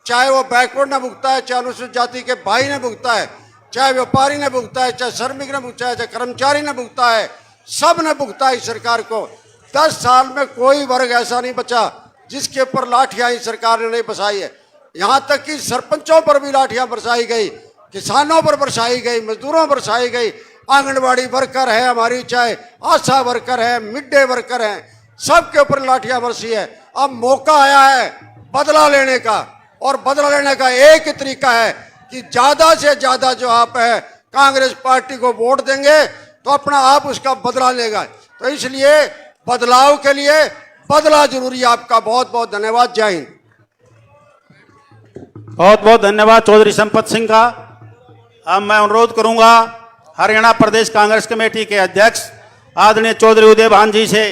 चाहे वो बैकवर्ड ने भुगता है, चाहे अनुसूचित जाति के भाई ने भुगता है, चाहे व्यापारी ने भुगता है, चाहे श्रमिक ने भुगता है, चाहे कर्मचारी ने भुगता है, सब ने भुगता है इस सरकार को। 10 साल में कोई वर्ग ऐसा नहीं बचा जिसके ऊपर लाठियां इस सरकार ने नहीं बरसाई है। यहाँ तक कि सरपंचों पर भी लाठियां बरसाई गई, किसानों पर बरसाई गई, मजदूरों पर बरसाई गई, आंगनबाड़ी वर्कर है हमारी, चाहे आशा वर्कर है, मिड डे वर्कर है, सबके ऊपर लाठियां बरसी है। अब मौका आया है बदला लेने का, और बदला लेने का एक ही तरीका है कि ज्यादा से ज्यादा जो आप है कांग्रेस पार्टी को वोट देंगे तो अपना आप उसका बदला लेगा। तो इसलिए बदलाव के लिए बदला जरूरी है। आपका बहुत बहुत धन्यवाद। जय हिंद। बहुत बहुत धन्यवाद चौधरी संपत सिंह का। अब मैं अनुरोध करूंगा हरियाणा प्रदेश कांग्रेस कमेटी के अध्यक्ष आदरणीय चौधरी उदय भान जी से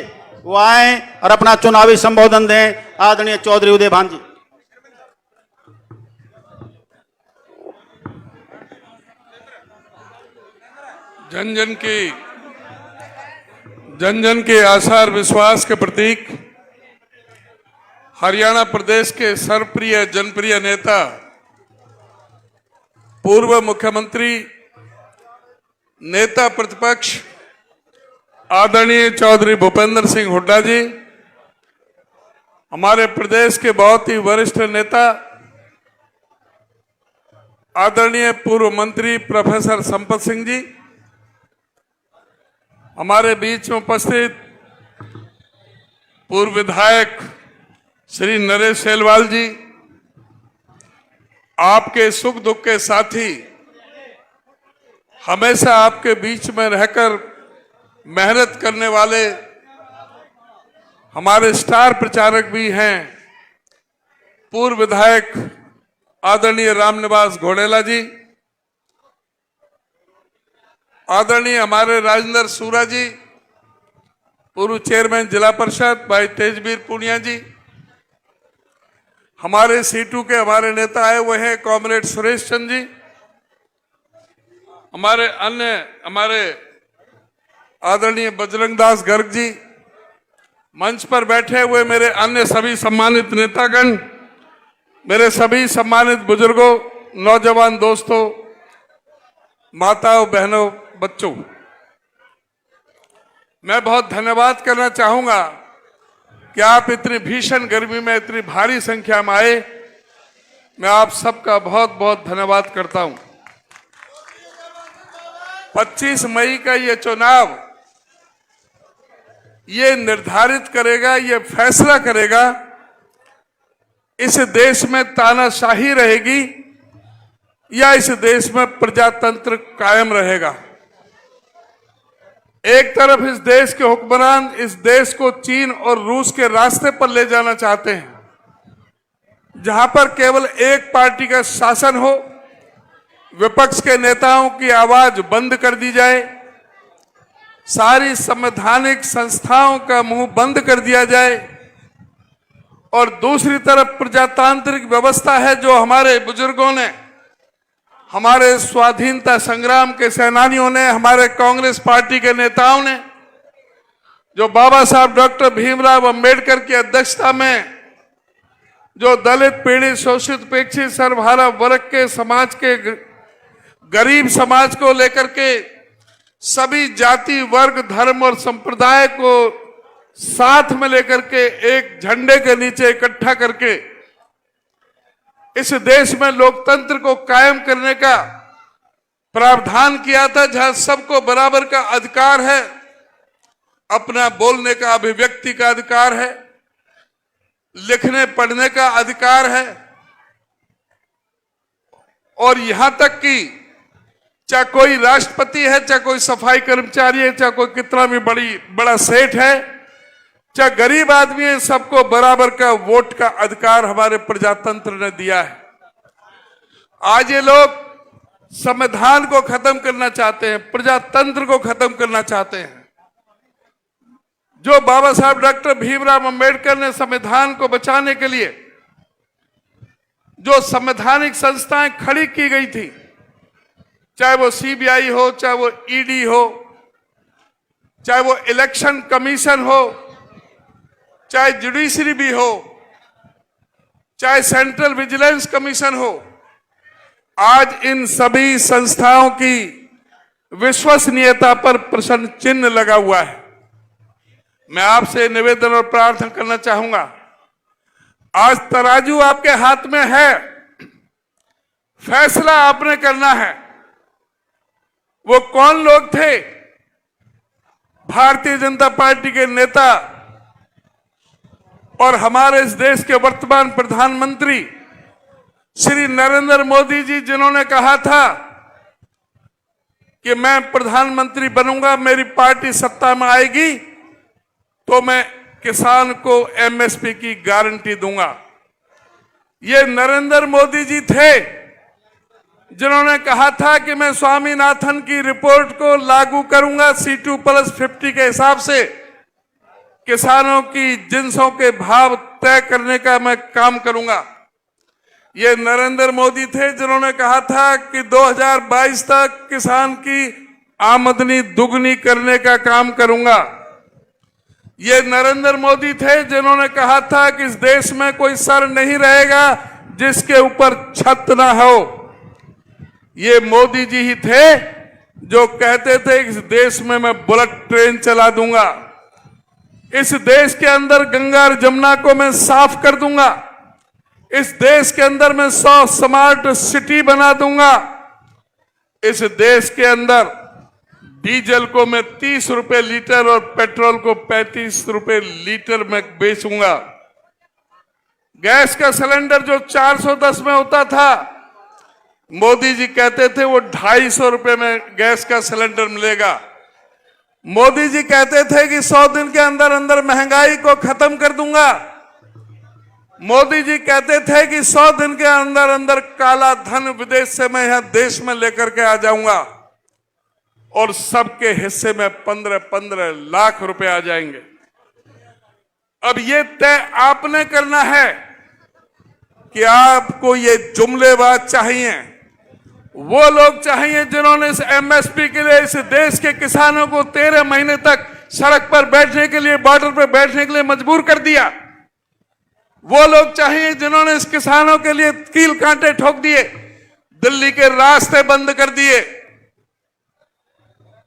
वो आए और अपना चुनावी संबोधन दें। आदरणीय चौधरी उदय भान जी। जन जन के आशा और विश्वास के प्रतीक हरियाणा प्रदेश के सर्वप्रिय जनप्रिय नेता, पूर्व मुख्यमंत्री, नेता प्रतिपक्ष आदरणीय चौधरी भूपेंद्र सिंह हुड्डा जी, हमारे प्रदेश के बहुत ही वरिष्ठ नेता आदरणीय पूर्व मंत्री प्रोफेसर संपत सिंह जी, हमारे बीच में उपस्थित पूर्व विधायक श्री नरेश सेलवाल जी, आपके सुख दुख के साथी, हमेशा आपके बीच में रहकर मेहनत करने वाले हमारे स्टार प्रचारक भी हैं, पूर्व विधायक आदरणीय रामनिवास घोड़ेला जी, आदरणीय हमारे राजेंद्र सूरा जी, पूर्व चेयरमैन जिला परिषद भाई तेजवीर पूनिया जी, हमारे सीटू के हमारे नेता आए हुए हैं कॉमरेड सुरेश चंद जी, हमारे आदरणीय बजरंग दास गर्ग जी, मंच पर बैठे हुए मेरे अन्य सभी सम्मानित नेतागण, मेरे सभी सम्मानित बुजुर्गों, नौजवान दोस्तों, माताओं, बहनों, बच्चों, मैं बहुत धन्यवाद करना चाहूंगा कि आप इतनी भीषण गर्मी में इतनी भारी संख्या में आए। मैं आप सबका बहुत बहुत धन्यवाद करता हूं। 25 मई का ये चुनाव ये निर्धारित करेगा, ये फैसला करेगा इस देश में तानाशाही रहेगी या इस देश में प्रजातंत्र कायम रहेगा। एक तरफ इस देश के हुक्मरान इस देश को चीन और रूस के रास्ते पर ले जाना चाहते हैं, जहां पर केवल एक पार्टी का शासन हो, विपक्ष के नेताओं की आवाज बंद कर दी जाए, सारी संवैधानिक संस्थाओं का मुंह बंद कर दिया जाए, और दूसरी तरफ प्रजातांत्रिक व्यवस्था है जो हमारे बुजुर्गों ने, हमारे स्वाधीनता संग्राम के सेनानियों ने, हमारे कांग्रेस पार्टी के नेताओं ने, जो बाबा साहब डॉक्टर भीमराव अंबेडकर की अध्यक्षता में जो दलित, पीड़ित, शोषित, उपेक्षित, सर्वहारा वर्ग के समाज के गरीब समाज को लेकर के सभी जाति, वर्ग, धर्म और संप्रदाय को साथ में लेकर के एक झंडे के नीचे इकट्ठा करके इस देश में लोकतंत्र को कायम करने का प्रावधान किया था, जहां सबको बराबर का अधिकार है, अपना बोलने का, अभिव्यक्ति का अधिकार है, लिखने पढ़ने का अधिकार है, और यहां तक कि चाहे कोई राष्ट्रपति है, चाहे कोई सफाई कर्मचारी है, चाहे कोई कितना भी बड़ा सेठ है, चाहे गरीब आदमी है, सबको बराबर का वोट का अधिकार हमारे प्रजातंत्र ने दिया है। आज ये लोग संविधान को खत्म करना चाहते हैं, प्रजातंत्र को खत्म करना चाहते हैं। जो बाबा साहब डॉक्टर भीमराव अंबेडकर ने संविधान को बचाने के लिए जो संवैधानिक संस्थाएं खड़ी की गई थी, चाहे वो सीबीआई हो, चाहे वो ईडी हो, चाहे वो इलेक्शन कमीशन हो, चाहे जुडिशरी भी हो, चाहे सेंट्रल विजिलेंस कमीशन हो, आज इन सभी संस्थाओं की विश्वसनीयता पर प्रश्न चिन्ह लगा हुआ है। मैं आपसे निवेदन और प्रार्थना करना चाहूंगा, आज तराजू आपके हाथ में है, फैसला आपने करना है। वो कौन लोग थे? भारतीय जनता पार्टी के नेता और हमारे इस देश के वर्तमान प्रधानमंत्री श्री नरेंद्र मोदी जी, जिन्होंने कहा था कि मैं प्रधानमंत्री बनूंगा, मेरी पार्टी सत्ता में आएगी तो मैं किसान को एमएसपी की गारंटी दूंगा। ये नरेंद्र मोदी जी थे जिन्होंने कहा था कि मैं स्वामीनाथन की रिपोर्ट को लागू करूंगा, C2+50 के हिसाब से किसानों की जिंसों के भाव तय करने का मैं काम करूंगा। ये नरेंद्र मोदी थे जिन्होंने कहा था कि 2022 तक किसान की आमदनी दुगनी करने का काम करूंगा। ये नरेंद्र मोदी थे जिन्होंने कहा था कि इस देश में कोई सर नहीं रहेगा जिसके ऊपर छत ना हो। ये मोदी जी ही थे जो कहते थे इस देश में मैं बुलेट ट्रेन चला दूंगा, इस देश के अंदर गंगा और जमुना को मैं साफ कर दूंगा, इस देश के अंदर मैं 100 स्मार्ट सिटी बना दूंगा, इस देश के अंदर डीजल को मैं 30 रुपए लीटर और पेट्रोल को 35 रुपए लीटर में बेचूंगा। गैस का सिलेंडर जो 410 में होता था, मोदी जी कहते थे वो 250 रुपए में गैस का सिलेंडर मिलेगा। मोदी जी कहते थे कि 100 दिन के अंदर अंदर महंगाई को खत्म कर दूंगा। मोदी जी कहते थे कि 100 दिन के अंदर अंदर काला धन विदेश से मैं यहां देश में लेकर के आ जाऊंगा और सबके हिस्से में 15-15 लाख रुपए आ जाएंगे। अब ये तय आपने करना है कि आपको ये जुमलेबाज चाहिए, वो लोग चाहिए जिन्होंने इस एमएसपी के लिए इस देश के किसानों को 13 महीने तक सड़क पर बैठने के लिए, बॉर्डर पर बैठने के लिए मजबूर कर दिया। वो लोग चाहिए जिन्होंने इस किसानों के लिए कील कांटे ठोक दिए, दिल्ली के रास्ते बंद कर दिए,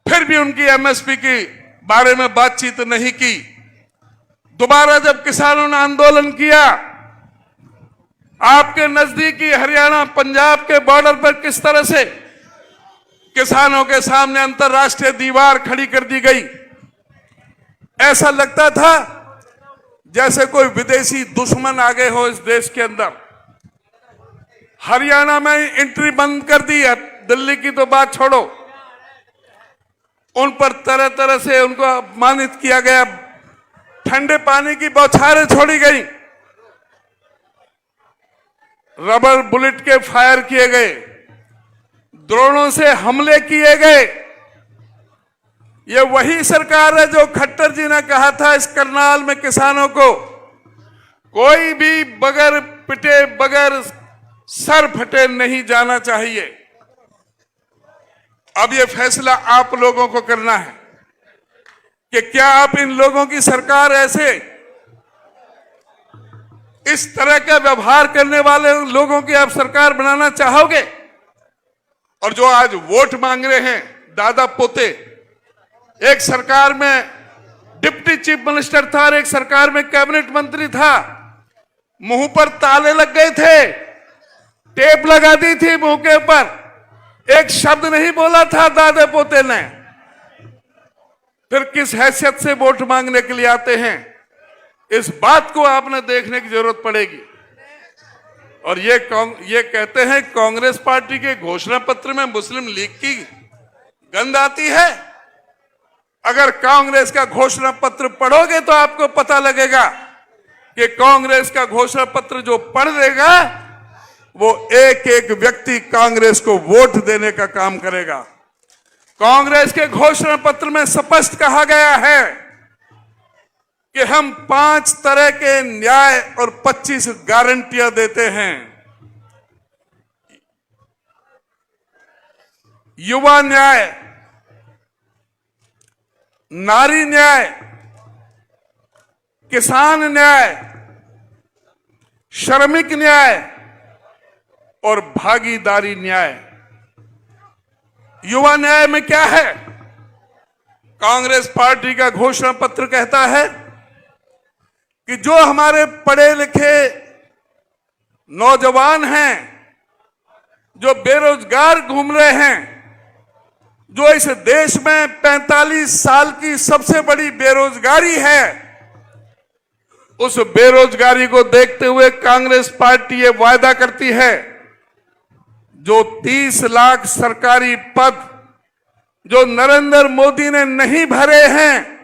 फिर भी उनकी एमएसपी के बारे में बातचीत नहीं की। दोबारा जब किसानों ने आंदोलन किया, आपके नजदीकी हरियाणा, पंजाब के बॉर्डर पर किस तरह से किसानों के सामने अंतर्राष्ट्रीय दीवार खड़ी कर दी गई। ऐसा लगता था जैसे कोई विदेशी दुश्मन आ गए हो इस देश के अंदर। हरियाणा में एंट्री बंद कर दी है, दिल्ली की तो बात छोड़ो, उन पर तरह तरह से उनको अपमानित किया गया, ठंडे पानी की बौछारें छोड़ी गई, रबर बुलेट के फायर किए गए, ड्रोनों से हमले किए गए। ये वही सरकार है जो खट्टर जी ने कहा था इस करनाल में किसानों को कोई भी बगैर पिटे, बगैर सर फटे नहीं जाना चाहिए। अब ये फैसला आप लोगों को करना है कि क्या आप इन लोगों की सरकार ऐसे इस तरह का व्यवहार करने वाले लोगों की आप सरकार बनाना चाहोगे? और जो आज वोट मांग रहे हैं दादा पोते, एक सरकार में डिप्टी चीफ मिनिस्टर था और एक सरकार में कैबिनेट मंत्री था, मुंह पर ताले लग गए थे, टेप लगा दी थी मुंह के ऊपर, एक शब्द नहीं बोला था दादा पोते ने। फिर किस हैसियत से वोट मांगने के लिए आते हैं, इस बात को आपने देखने की जरूरत पड़ेगी। और ये कहते हैं कांग्रेस पार्टी के घोषणा पत्र में मुस्लिम लीग की गंध आती है। अगर कांग्रेस का घोषणा पत्र पढ़ोगे तो आपको पता लगेगा कि कांग्रेस का घोषणा पत्र जो पढ़ लेगा वो एक एक व्यक्ति कांग्रेस को वोट देने का काम करेगा। कांग्रेस के घोषणा पत्र में स्पष्ट कहा गया है कि हम 5 तरह के न्याय और 25 गारंटियां देते हैं। युवा न्याय, नारी न्याय, किसान न्याय, श्रमिक न्याय और भागीदारी न्याय। युवा न्याय में क्या है? कांग्रेस पार्टी का घोषणा पत्र कहता है कि जो हमारे पढ़े लिखे नौजवान हैं, जो बेरोजगार घूम रहे हैं, जो इस देश में 45 साल की सबसे बड़ी बेरोजगारी है, उस बेरोजगारी को देखते हुए कांग्रेस पार्टी ये वायदा करती है, जो 30 लाख सरकारी पद जो नरेंद्र मोदी ने नहीं भरे हैं,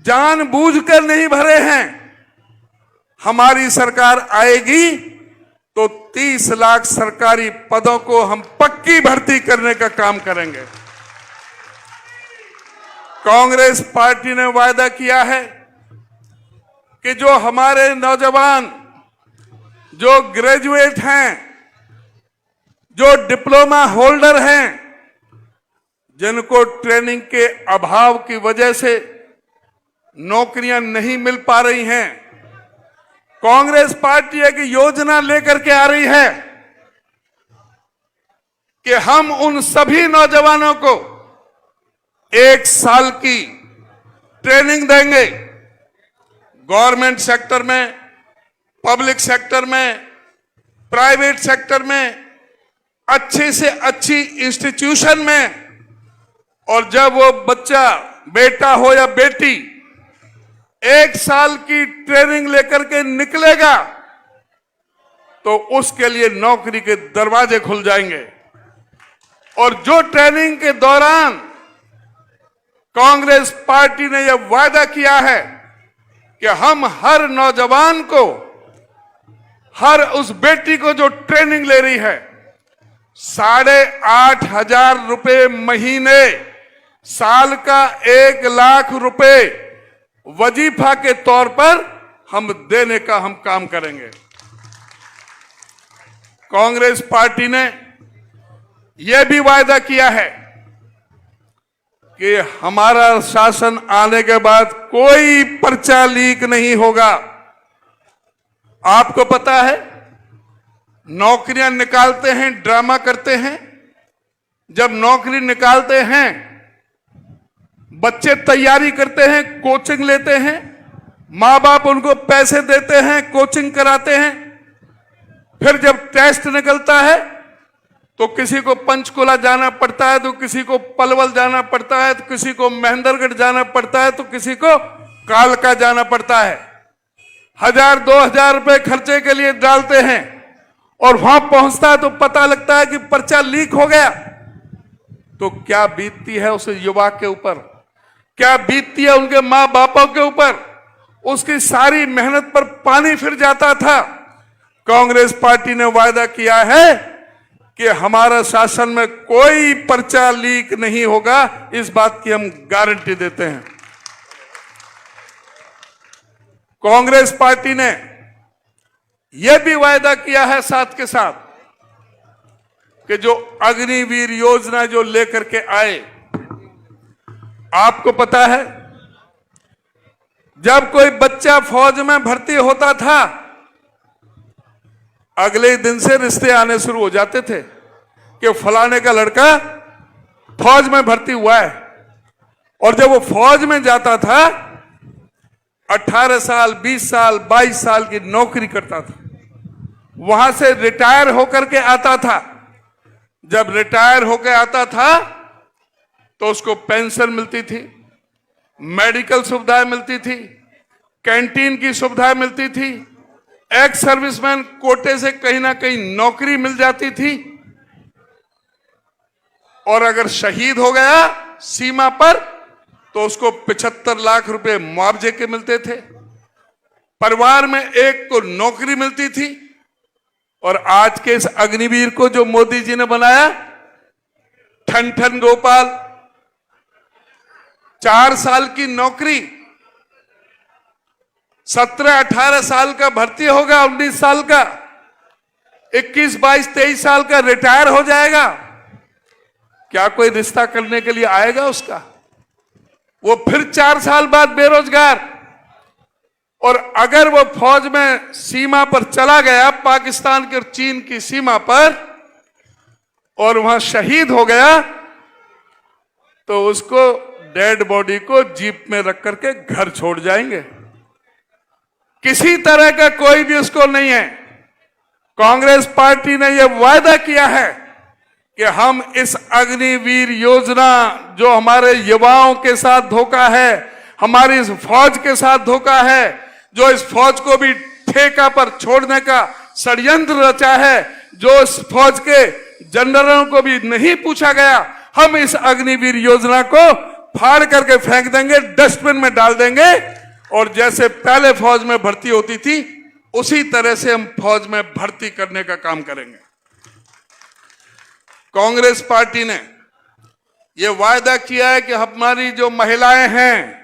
जानबूझकर नहीं भरे हैं, हमारी सरकार आएगी तो 30 लाख सरकारी पदों को हम पक्की भर्ती करने का काम करेंगे। कांग्रेस पार्टी ने वायदा किया है कि जो हमारे नौजवान जो ग्रेजुएट हैं, जो डिप्लोमा होल्डर हैं, जिनको ट्रेनिंग के अभाव की वजह से नौकरियां नहीं मिल पा रही हैं, कांग्रेस पार्टी एक योजना लेकर के आ रही है कि हम उन सभी नौजवानों को 1 साल की ट्रेनिंग देंगे। गवर्नमेंट सेक्टर में, पब्लिक सेक्टर में, प्राइवेट सेक्टर में, अच्छी से अच्छी इंस्टीट्यूशन में। और जब वो बच्चा, बेटा हो या बेटी, 1 साल की ट्रेनिंग लेकर के निकलेगा तो उसके लिए नौकरी के दरवाजे खुल जाएंगे। और जो ट्रेनिंग के दौरान कांग्रेस पार्टी ने यह वायदा किया है कि हम हर नौजवान को, हर उस बेटी को जो ट्रेनिंग ले रही है, 8,500 रुपए महीने, साल का 1 लाख रुपए वजीफा के तौर पर हम देने का हम काम करेंगे। कांग्रेस पार्टी ने यह भी वायदा किया है कि हमारा शासन आने के बाद कोई पर्चा लीक नहीं होगा। आपको पता है, नौकरियां निकालते हैं, ड्रामा करते हैं। जब नौकरी निकालते हैं, बच्चे तैयारी करते हैं, कोचिंग लेते हैं, माँ बाप उनको पैसे देते हैं, कोचिंग कराते हैं। फिर जब टेस्ट निकलता है तो किसी को पंचकुला जाना पड़ता है, तो किसी को पलवल जाना पड़ता है, तो किसी को महेंद्रगढ़ जाना पड़ता है, तो किसी को कालका जाना पड़ता है। 1,000-2,000 रुपए खर्चे के लिए डालते हैं और वहां पहुंचता है तो पता लगता है कि पर्चा लीक हो गया। तो क्या बीतती है उस युवा के ऊपर, क्या बीतती है उनके मां बापों के ऊपर? उसकी सारी मेहनत पर पानी फिर जाता था। कांग्रेस पार्टी ने वायदा किया है कि हमारा शासन में कोई पर्चा लीक नहीं होगा, इस बात की हम गारंटी देते हैं। कांग्रेस पार्टी ने यह भी वायदा किया है साथ के साथ कि जो अग्निवीर योजना जो लेकर के आए, आपको पता है, जब कोई बच्चा फौज में भर्ती होता था अगले दिन से रिश्ते आने शुरू हो जाते थे कि फलाने का लड़का फौज में भर्ती हुआ है। और जब वो फौज में जाता था 18 साल 20 साल 22 साल की नौकरी करता था, वहां से रिटायर होकर के आता था। जब रिटायर होकर आता था तो उसको पेंशन मिलती थी, मेडिकल सुविधाएं मिलती थी, कैंटीन की सुविधाएं मिलती थी, एक्स सर्विसमैन कोटे से कहीं ना कहीं नौकरी मिल जाती थी। और अगर शहीद हो गया सीमा पर तो उसको 75 लाख रुपए मुआवजे के मिलते थे, परिवार में एक को नौकरी मिलती थी। और आज के इस अग्निवीर को जो मोदी जी ने बनाया, ठन ठन गोपाल, 4 साल की नौकरी, 17-18 साल का भर्ती होगा, 19 साल का, 21-22-23 साल का रिटायर हो जाएगा। क्या कोई रिश्ता करने के लिए आएगा उसका? वो फिर 4 साल बाद बेरोजगार। और अगर वो फौज में सीमा पर चला गया, पाकिस्तान की और चीन की सीमा पर, और वहां शहीद हो गया, तो उसको डेड बॉडी को जीप में रख करके घर छोड़ जाएंगे। किसी तरह का कोई भी उसको नहीं है। कांग्रेस पार्टी ने यह वायदा किया है कि हम इस अग्निवीर योजना, जो हमारे युवाओं के साथ धोखा है, हमारी इस फौज के साथ धोखा है, जो इस फौज को भी ठेका पर छोड़ने का षड्यंत्र रचा है, जो इस फौज के जनरलों को भी नहीं पूछा गया, हम इस अग्निवीर योजना को फाड़ करके फेंक देंगे, डस्टबिन में डाल देंगे। और जैसे पहले फौज में भर्ती होती थी उसी तरह से हम फौज में भर्ती करने का काम करेंगे। कांग्रेस पार्टी ने यह वायदा किया है कि हमारी जो महिलाएं हैं,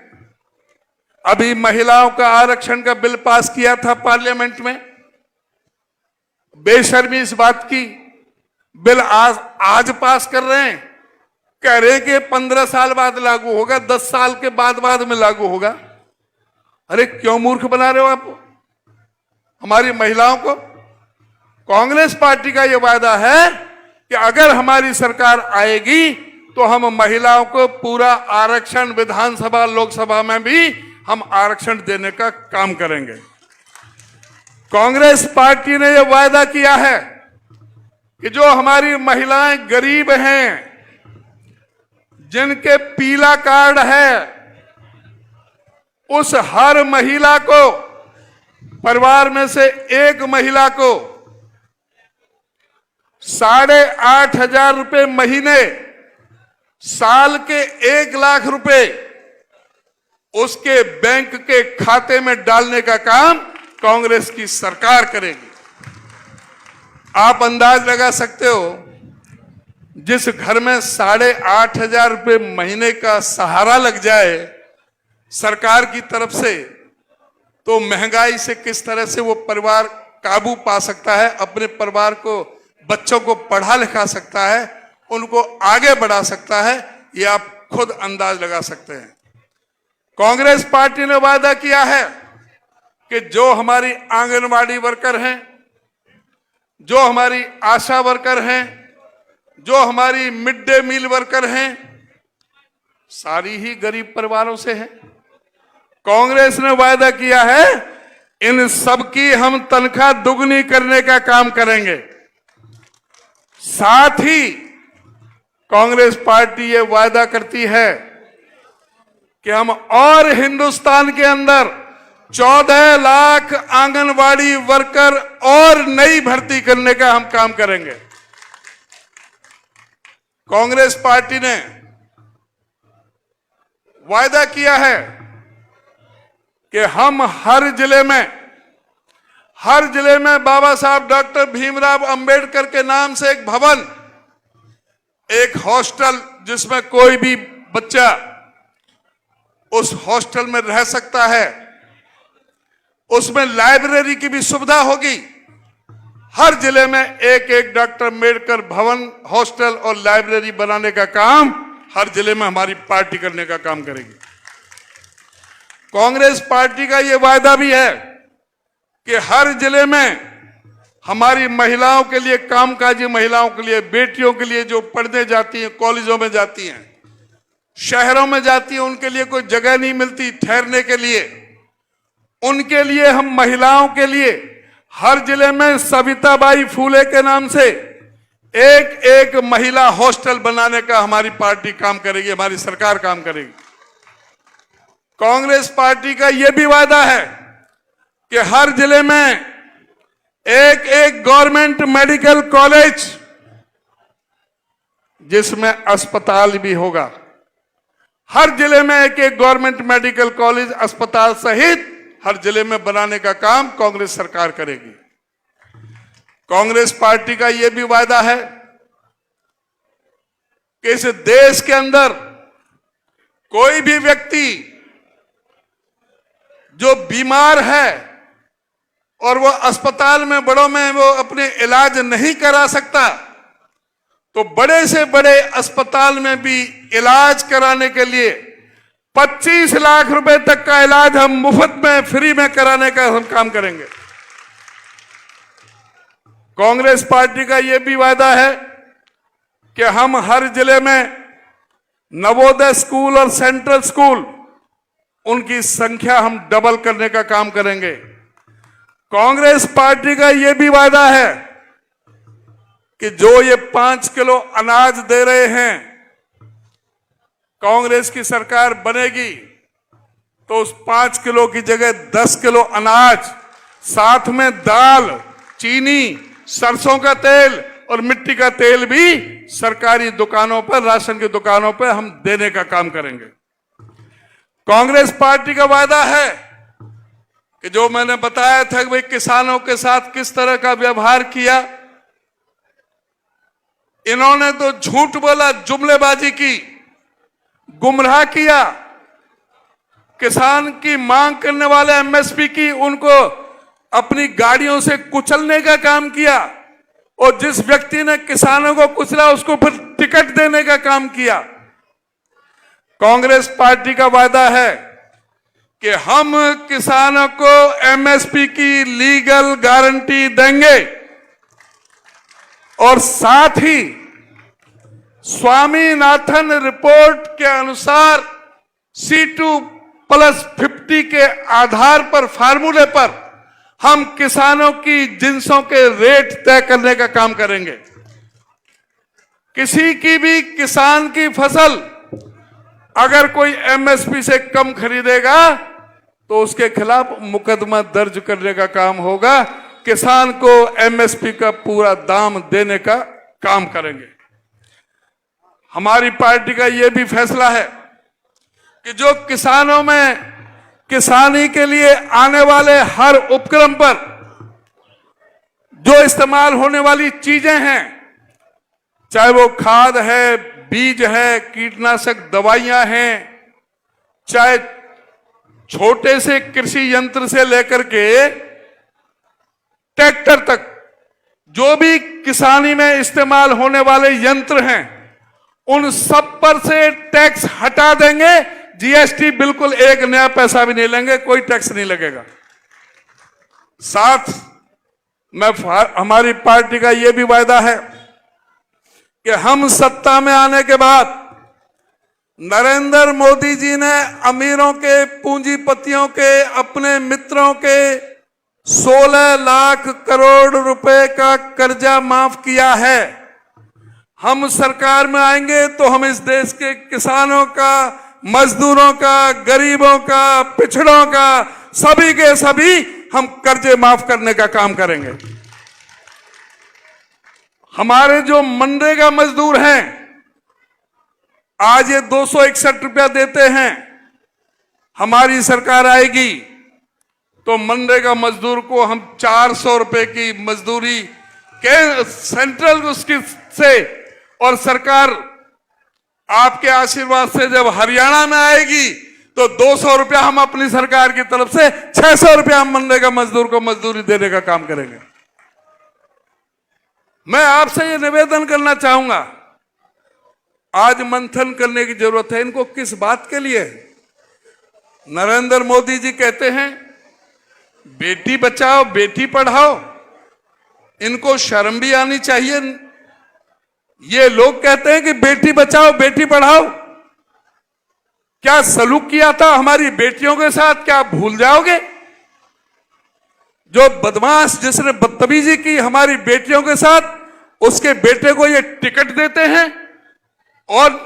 अभी महिलाओं का आरक्षण का बिल पास किया था पार्लियामेंट में, बेशर्मी इस बात की, बिल आज पास कर रहे हैं, कह रहे हैं कि 15 साल बाद लागू होगा, 10 साल के बाद में लागू होगा। अरे क्यों मूर्ख बना रहे हो आप हमारी महिलाओं को? कांग्रेस पार्टी का यह वायदा है कि अगर हमारी सरकार आएगी तो हम महिलाओं को पूरा आरक्षण, विधानसभा लोकसभा में भी हम आरक्षण देने का काम करेंगे। कांग्रेस पार्टी ने यह वायदा किया है कि जो हमारी महिलाएं गरीब हैं, जिनके पीला कार्ड है, उस हर महिला को, परिवार में से एक महिला को 8,500 रुपए महीने, साल के 1 लाख रुपए उसके बैंक के खाते में डालने का काम कांग्रेस की सरकार करेगी। आप अंदाज लगा सकते हो, जिस घर में 8,500 रुपए महीने का सहारा लग जाए सरकार की तरफ से, तो महंगाई से किस तरह से वो परिवार काबू पा सकता है, अपने परिवार को, बच्चों को पढ़ा लिखा सकता है, उनको आगे बढ़ा सकता है, ये आप खुद अंदाज लगा सकते हैं। कांग्रेस पार्टी ने वादा किया है कि जो हमारी आंगनवाड़ी वर्कर हैं, जो हमारी आशा वर्कर हैं, जो हमारी मिड डे मील वर्कर हैं, सारी ही गरीब परिवारों से हैं। कांग्रेस ने वायदा किया है इन सबकी हम तनख्वाह दुगनी करने का काम करेंगे। साथ ही कांग्रेस पार्टी ये वायदा करती है कि हम और हिंदुस्तान के अंदर 14 लाख आंगनवाड़ी वर्कर और नई भर्ती करने का हम काम करेंगे। कांग्रेस पार्टी ने वायदा किया है कि हम हर जिले में बाबा साहब डॉक्टर भीमराव अंबेडकर के नाम से एक भवन, एक हॉस्टल, जिसमें कोई भी बच्चा उस हॉस्टल में रह सकता है, उसमें लाइब्रेरी की भी सुविधा होगी। हर जिले में एक एक डॉक्टर अंबेडकर भवन, हॉस्टल और लाइब्रेरी बनाने का काम हर जिले में हमारी पार्टी करने का काम करेगी। कांग्रेस पार्टी का यह वायदा भी है कि हर जिले में हमारी महिलाओं के लिए, कामकाजी महिलाओं के लिए, बेटियों के लिए जो पढ़ने जाती हैं, कॉलेजों में जाती हैं, शहरों में जाती हैं, उनके लिए कोई जगह नहीं मिलती ठहरने के लिए। उनके लिए हम महिलाओं के लिए हर जिले में सविताबाई फूले के नाम से एक एक महिला हॉस्टल बनाने का हमारी पार्टी काम करेगी, हमारी सरकार काम करेगी। कांग्रेस पार्टी का यह भी वादा है कि हर जिले में एक एक गवर्नमेंट मेडिकल कॉलेज जिसमें अस्पताल भी होगा, हर जिले में एक एक गवर्नमेंट मेडिकल कॉलेज अस्पताल सहित हर जिले में बनाने का काम कांग्रेस सरकार करेगी। कांग्रेस पार्टी का यह भी वादा है कि इस देश के अंदर कोई भी व्यक्ति जो बीमार है और वो अस्पताल में बड़ों में वो अपने इलाज नहीं करा सकता, तो बड़े से बड़े अस्पताल में भी इलाज कराने के लिए 25 लाख रुपए तक का इलाज हम मुफ्त में, फ्री में कराने का हम काम करेंगे। कांग्रेस पार्टी का यह भी वादा है कि हम हर जिले में नवोदय स्कूल और सेंट्रल स्कूल, उनकी संख्या हम डबल करने का काम करेंगे। कांग्रेस पार्टी का यह भी वादा है कि जो ये 5 किलो अनाज दे रहे हैं, कांग्रेस की सरकार बनेगी तो उस 5 किलो की जगह 10 किलो अनाज, साथ में दाल, चीनी, सरसों का तेल और मिट्टी का तेल भी सरकारी दुकानों पर, राशन की दुकानों पर हम देने का काम करेंगे। कांग्रेस पार्टी का वादा है कि जो मैंने बताया था कि भाई किसानों के साथ किस तरह का व्यवहार किया, इन्होंने तो झूठ बोला, जुमलेबाजी की, गुमराह किया, किसान की मांग करने वाले एमएसपी की उनको अपनी गाड़ियों से कुचलने का काम किया, और जिस व्यक्ति ने किसानों को कुचला उसको फिर टिकट देने का काम किया। कांग्रेस पार्टी का वादा है कि हम किसानों को एमएसपी की लीगल गारंटी देंगे और साथ ही स्वामीनाथन रिपोर्ट के अनुसार C2+50 के आधार पर, फार्मूले पर हम किसानों की जिंसों के रेट तय करने का काम करेंगे। किसी की भी किसान की फसल अगर कोई एमएसपी से कम खरीदेगा तो उसके खिलाफ मुकदमा दर्ज करने का काम होगा। किसान को एमएसपी का पूरा दाम देने का काम करेंगे। हमारी पार्टी का यह भी फैसला है कि जो किसानों में किसानी के लिए आने वाले हर उपक्रम पर जो इस्तेमाल होने वाली चीजें हैं, चाहे वो खाद है, बीज है, कीटनाशक दवाइयां हैं, चाहे छोटे से कृषि यंत्र से लेकर के ट्रैक्टर तक, जो भी किसानी में इस्तेमाल होने वाले यंत्र हैं, उन सब पर से टैक्स हटा देंगे। जीएसटी बिल्कुल एक नया पैसा भी नहीं लेंगे, कोई टैक्स नहीं लगेगा। साथ में हमारी पार्टी का यह भी वादा है कि हम सत्ता में आने के बाद नरेंद्र मोदी जी ने अमीरों के, पूंजीपतियों के, अपने मित्रों के 16 लाख करोड़ रुपए का कर्जा माफ किया है। हम सरकार में आएंगे तो हम इस देश के किसानों का, मजदूरों का, गरीबों का, पिछड़ों का, सभी के सभी हम कर्जे माफ करने का काम करेंगे। हमारे जो मनरेगा मजदूर हैं, आज ये 261 रुपया देते हैं। हमारी सरकार आएगी तो मनरेगा मजदूर को हम 400 रुपए की मजदूरी के सेंट्रल उसकी से, और सरकार आपके आशीर्वाद से जब हरियाणा में आएगी तो 200 रुपया हम अपनी सरकार की तरफ से 600 रुपया हम मनरेगा मजदूर को मजदूरी देने का काम करेंगे। मैं आपसे ये निवेदन करना चाहूंगा, आज मंथन करने की जरूरत है। इनको किस बात के लिए? नरेंद्र मोदी जी कहते हैं बेटी बचाओ, बेटी पढ़ाओ। इनको शर्म भी आनी चाहिए। ये लोग कहते हैं कि बेटी बचाओ बेटी पढ़ाओ, क्या सलूक किया था हमारी बेटियों के साथ, क्या आप भूल जाओगे? जो बदमाश जिसने बदतमीजी की हमारी बेटियों के साथ, उसके बेटे को ये टिकट देते हैं और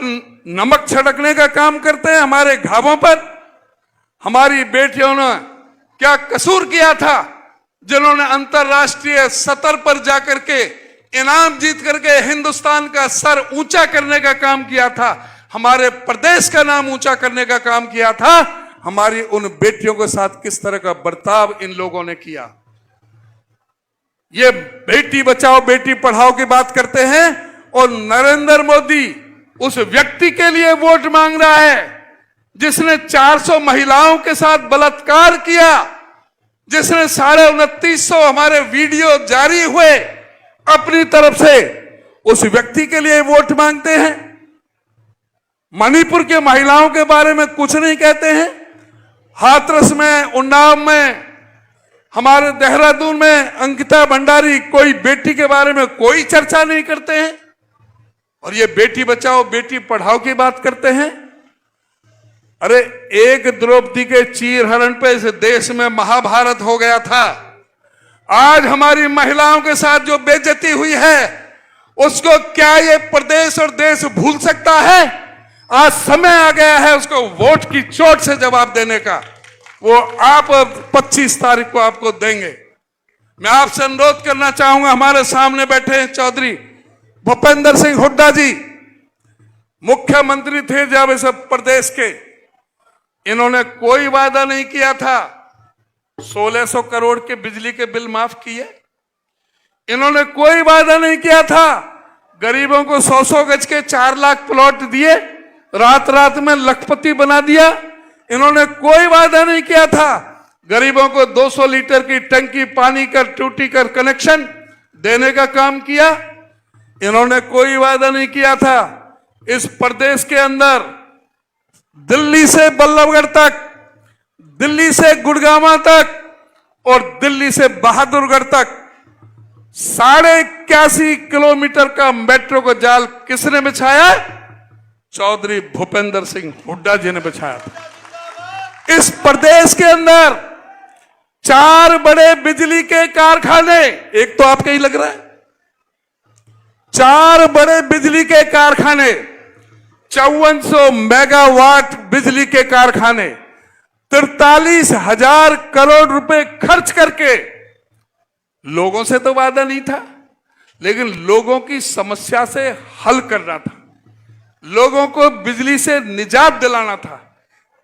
नमक छिड़कने का काम करते हैं हमारे घावों पर। हमारी बेटियों ने क्या कसूर किया था जिन्होंने अंतरराष्ट्रीय सतर पर जाकर के इनाम जीत करके हिंदुस्तान का सर ऊंचा करने का काम किया था, हमारे प्रदेश का नाम ऊंचा करने का काम किया था। हमारी उन बेटियों के साथ किस तरह का बर्ताव इन लोगों ने किया। ये बेटी बचाओ बेटी पढ़ाओ की बात करते हैं और नरेंद्र मोदी उस व्यक्ति के लिए वोट मांग रहा है जिसने 400 महिलाओं के साथ बलात्कार किया, जिसने 2950 हमारे वीडियो जारी हुए, अपनी तरफ से उस व्यक्ति के लिए वोट मांगते हैं। मणिपुर के महिलाओं के बारे में कुछ नहीं कहते हैं। हाथरस में, उन्नाव में, हमारे देहरादून में अंकिता भंडारी, कोई बेटी के बारे में कोई चर्चा नहीं करते हैं। और ये बेटी बचाओ बेटी पढ़ाओ की बात करते हैं। अरे एक द्रौपदी के चीर हरण पे इस देश में महाभारत हो गया था। आज हमारी महिलाओं के साथ जो बेइज्जती हुई है उसको क्या ये प्रदेश और देश भूल सकता है? आज समय आ गया है उसको वोट की चोट से जवाब देने का। वो आप 25 तारीख को आपको देंगे। मैं आपसे अनुरोध करना चाहूंगा, हमारे सामने बैठे हैं चौधरी भूपेंद्र सिंह हुड्डा जी, मुख्यमंत्री थे जब इस प्रदेश के। इन्होंने कोई वादा नहीं किया था 1600 करोड़ के बिजली के बिल माफ किए। इन्होंने कोई वादा नहीं किया था गरीबों को 100 गज के 4 लाख प्लॉट दिए, रात रात में लखपति बना दिया। इन्होंने कोई वादा नहीं किया था गरीबों को 200 लीटर की टंकी पानी का टूटी कर कनेक्शन देने का काम किया। इन्होंने कोई वादा नहीं किया था इस प्रदेश के अंदर दिल्ली से बल्लभगढ़ तक, दिल्ली से गुड़गांव तक और दिल्ली से बहादुरगढ़ तक 81.5 किलोमीटर का मेट्रो का जाल किसने बिछाया? चौधरी भूपेंद्र सिंह हुड्डा जी ने बिछाया था। इस प्रदेश के अंदर 4 बड़े बिजली के कारखाने, एक तो आपके ही लग रहा है, 4 बड़े बिजली के कारखाने, 5400 मेगावाट बिजली के कारखाने, 43,000 करोड़ रुपए खर्च करके। लोगों से तो वादा नहीं था, लेकिन लोगों की समस्या से हल करना था, लोगों को बिजली से निजात दिलाना था।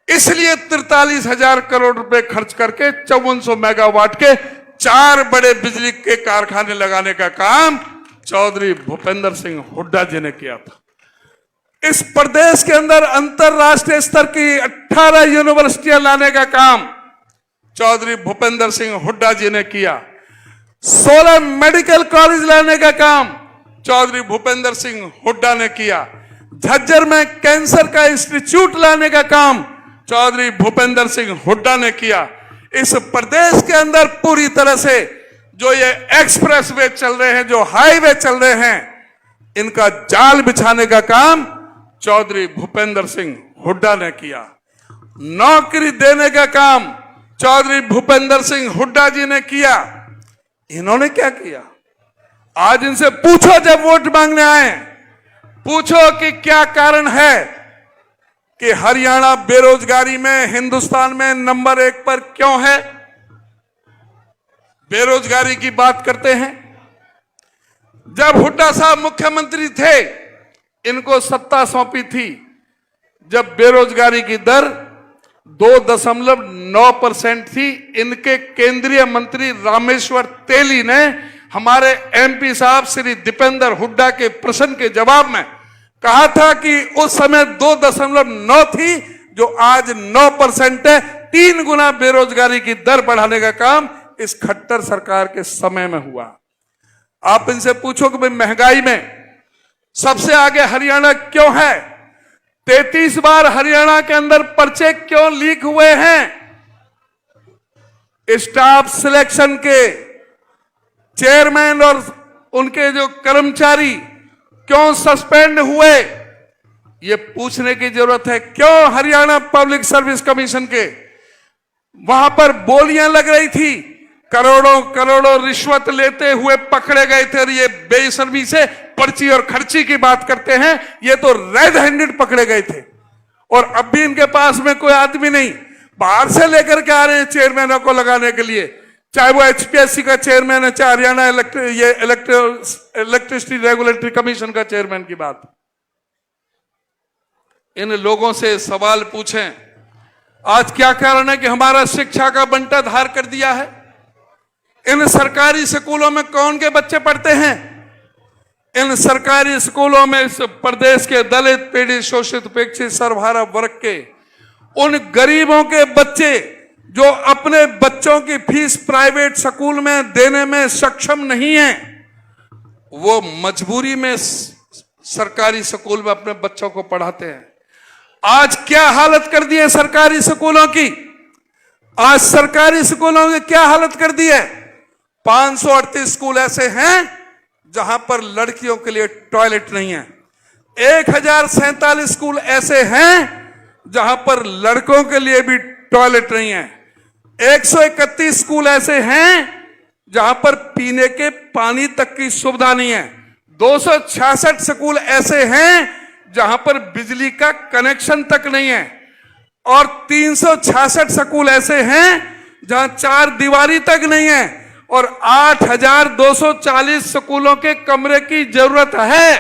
इसलिए 43,000 करोड़ रुपए खर्च करके 5400 मेगावाट के 4 बड़े बिजली के कारखाने लगाने का काम चौधरी भूपेंद्र सिंह हुड्डा जी ने किया था। इस प्रदेश के अंदर अंतरराष्ट्रीय स्तर की 18 यूनिवर्सिटियां लाने का काम चौधरी भूपेंद्र सिंह हुड्डा जी ने किया। 16 मेडिकल कॉलेज लाने का काम चौधरी भूपेंद्र सिंह हुड्डा ने किया। झज्जर में कैंसर का इंस्टीट्यूट लाने का काम चौधरी भूपेंद्र सिंह हुड्डा ने किया। इस प्रदेश के अंदर पूरी तरह से जो ये एक्सप्रेस वे चल रहे हैं, जो हाईवे चल रहे हैं, इनका जाल बिछाने का काम चौधरी भूपेंद्र सिंह हुड्डा ने किया। नौकरी देने का काम चौधरी भूपेंद्र सिंह हुड्डा जी ने किया। इन्होंने क्या किया? आज इनसे पूछो, जब वोट मांगने आए, पूछो कि क्या कारण है कि हरियाणा बेरोजगारी में हिंदुस्तान में नंबर 1 पर क्यों है? बेरोजगारी की बात करते हैं। जब हुड्डा साहब मुख्यमंत्री थे, इनको सत्ता सौंपी थी, जब बेरोजगारी की दर 2.9% थी। इनके केंद्रीय मंत्री रामेश्वर तेली ने हमारे एमपी साहब श्री दीपेंद्र हुड्डा के प्रश्न के जवाब में कहा था कि उस समय 2.9 थी, जो आज 9% है। 3 गुना बेरोजगारी की दर बढ़ाने का काम इस खट्टर सरकार के समय में हुआ। आप इनसे पूछो कि भाई महंगाई में सबसे आगे हरियाणा क्यों है? 33 बार हरियाणा के अंदर पर्चे क्यों लीक हुए हैं? स्टाफ सिलेक्शन के चेयरमैन और उनके जो कर्मचारी क्यों सस्पेंड हुए, ये पूछने की जरूरत है। क्यों हरियाणा पब्लिक सर्विस कमीशन के वहां पर बोलियां लग रही थी, करोड़ों करोड़ों रिश्वत लेते हुए पकड़े गए थे, और ये बेशर्मी से पर्ची और खर्ची की बात करते हैं। ये तो रेड हैंडेड पकड़े गए थे, और अब भी इनके पास में कोई आदमी नहीं, बाहर से लेकर के आ रहे हैं चेयरमैनों को लगाने के लिए, चाहे वो एचपीएससी का चेयरमैन है, चाहे हरियाणा इलेक्ट्रिसिटी रेगुलेटरी कमीशन का चेयरमैन की बात। इन लोगों से सवाल पूछें, आज क्या कारण है कि हमारा शिक्षा का बंटा धार कर दिया है? इन सरकारी स्कूलों में कौन के बच्चे पढ़ते हैं? इन सरकारी स्कूलों में इस प्रदेश के दलित, पीड़ित, शोषित, उपेक्षित, सर्वहारा वर्ग के उन गरीबों के बच्चे जो अपने बच्चों की फीस प्राइवेट स्कूल में देने में सक्षम नहीं है, वो मजबूरी में सरकारी स्कूल में अपने बच्चों को पढ़ाते हैं। आज क्या हालत कर दी है सरकारी स्कूलों की? आज सरकारी स्कूलों की क्या हालत कर दी है? 538 स्कूल ऐसे हैं जहां पर लड़कियों के लिए टॉयलेट नहीं है। 1047 स्कूल ऐसे हैं जहां पर लड़कों के लिए भी टॉयलेट नहीं है। 131 स्कूल ऐसे हैं जहां पर पीने के पानी तक की सुविधा नहीं है। 266 स्कूल ऐसे हैं जहां पर बिजली का कनेक्शन तक नहीं है, और 366 स्कूल ऐसे हैं जहां चार दीवारी तक नहीं है, और 8240 स्कूलों के कमरे की जरूरत है।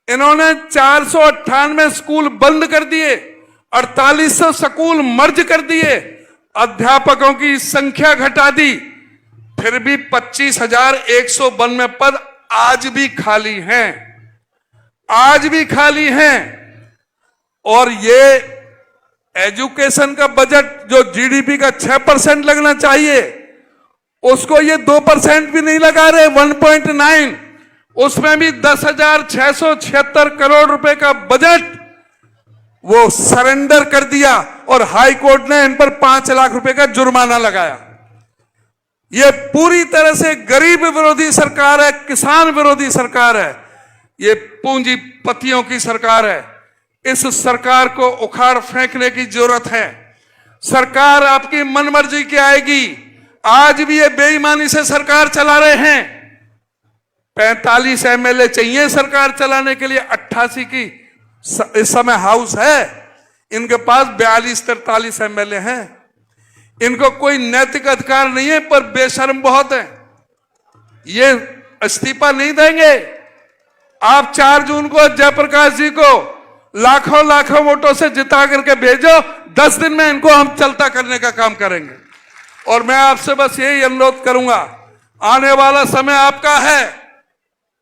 इन्होंने 498 स्कूल बंद कर दिए, 4800 स्कूल मर्ज कर दिए, अध्यापकों की संख्या घटा दी, फिर भी 25,192 पद आज भी खाली हैं, आज भी खाली हैं। और ये एजुकेशन का बजट जो जीडीपी का 6% लगना चाहिए, उसको ये 2% भी नहीं लगा रहे, 1.9, उसमें भी 10,676 करोड़ रुपए का बजट वो सरेंडर कर दिया, और हाई कोर्ट ने इन पर 5 लाख रुपए का जुर्माना लगाया। ये पूरी तरह से गरीब विरोधी सरकार है, किसान विरोधी सरकार है, ये पूंजीपतियों की सरकार है। इस सरकार को उखाड़ फेंकने की जरूरत है। सरकार आपकी मनमर्जी की आएगी। आज भी ये बेईमानी से सरकार चला रहे हैं। 45 एमएलए चाहिए सरकार चलाने के लिए, 88 की इस समय हाउस है, इनके पास 42-43 एमएलए हैं। इनको कोई नैतिक अधिकार नहीं है, पर बेशर्म बहुत है। ये इस्तीफा नहीं देंगे। आप 4 जून को जयप्रकाश जी को लाखों लाखों वोटों से जिता करके भेजो, 10 दिन में इनको हम चलता करने का काम करेंगे। और मैं आपसे बस यही अनुरोध करूंगा, आने वाला समय आपका है।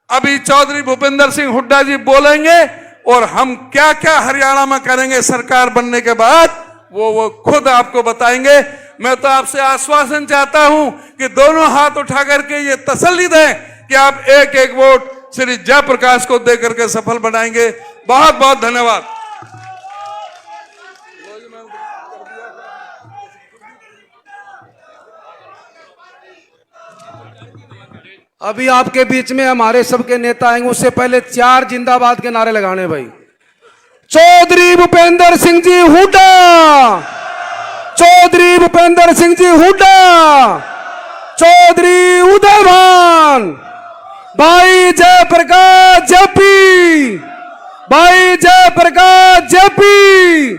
अभी चौधरी भूपेंद्र सिंह हुड्डा जी बोलेंगे, और हम क्या क्या हरियाणा में करेंगे सरकार बनने के बाद, वो खुद आपको बताएंगे। मैं तो आपसे आश्वासन चाहता हूं कि दोनों हाथ उठा करके ये तसल्ली दें कि आप एक एक वोट श्री जयप्रकाश को देकर के सफल बनाएंगे। बहुत बहुत धन्यवाद। अभी आपके बीच में हमारे सबके नेता आएंगे, उससे पहले 4 जिंदाबाद के नारे लगाने भाई। चौधरी भूपेंद्र सिंह जी हुड्डा, चौधरी भूपेंद्र सिंह जी हुड्डा, चौधरी उदयभान, भाई जयप्रकाश जेपी, भाई जयप्रकाश जेपी।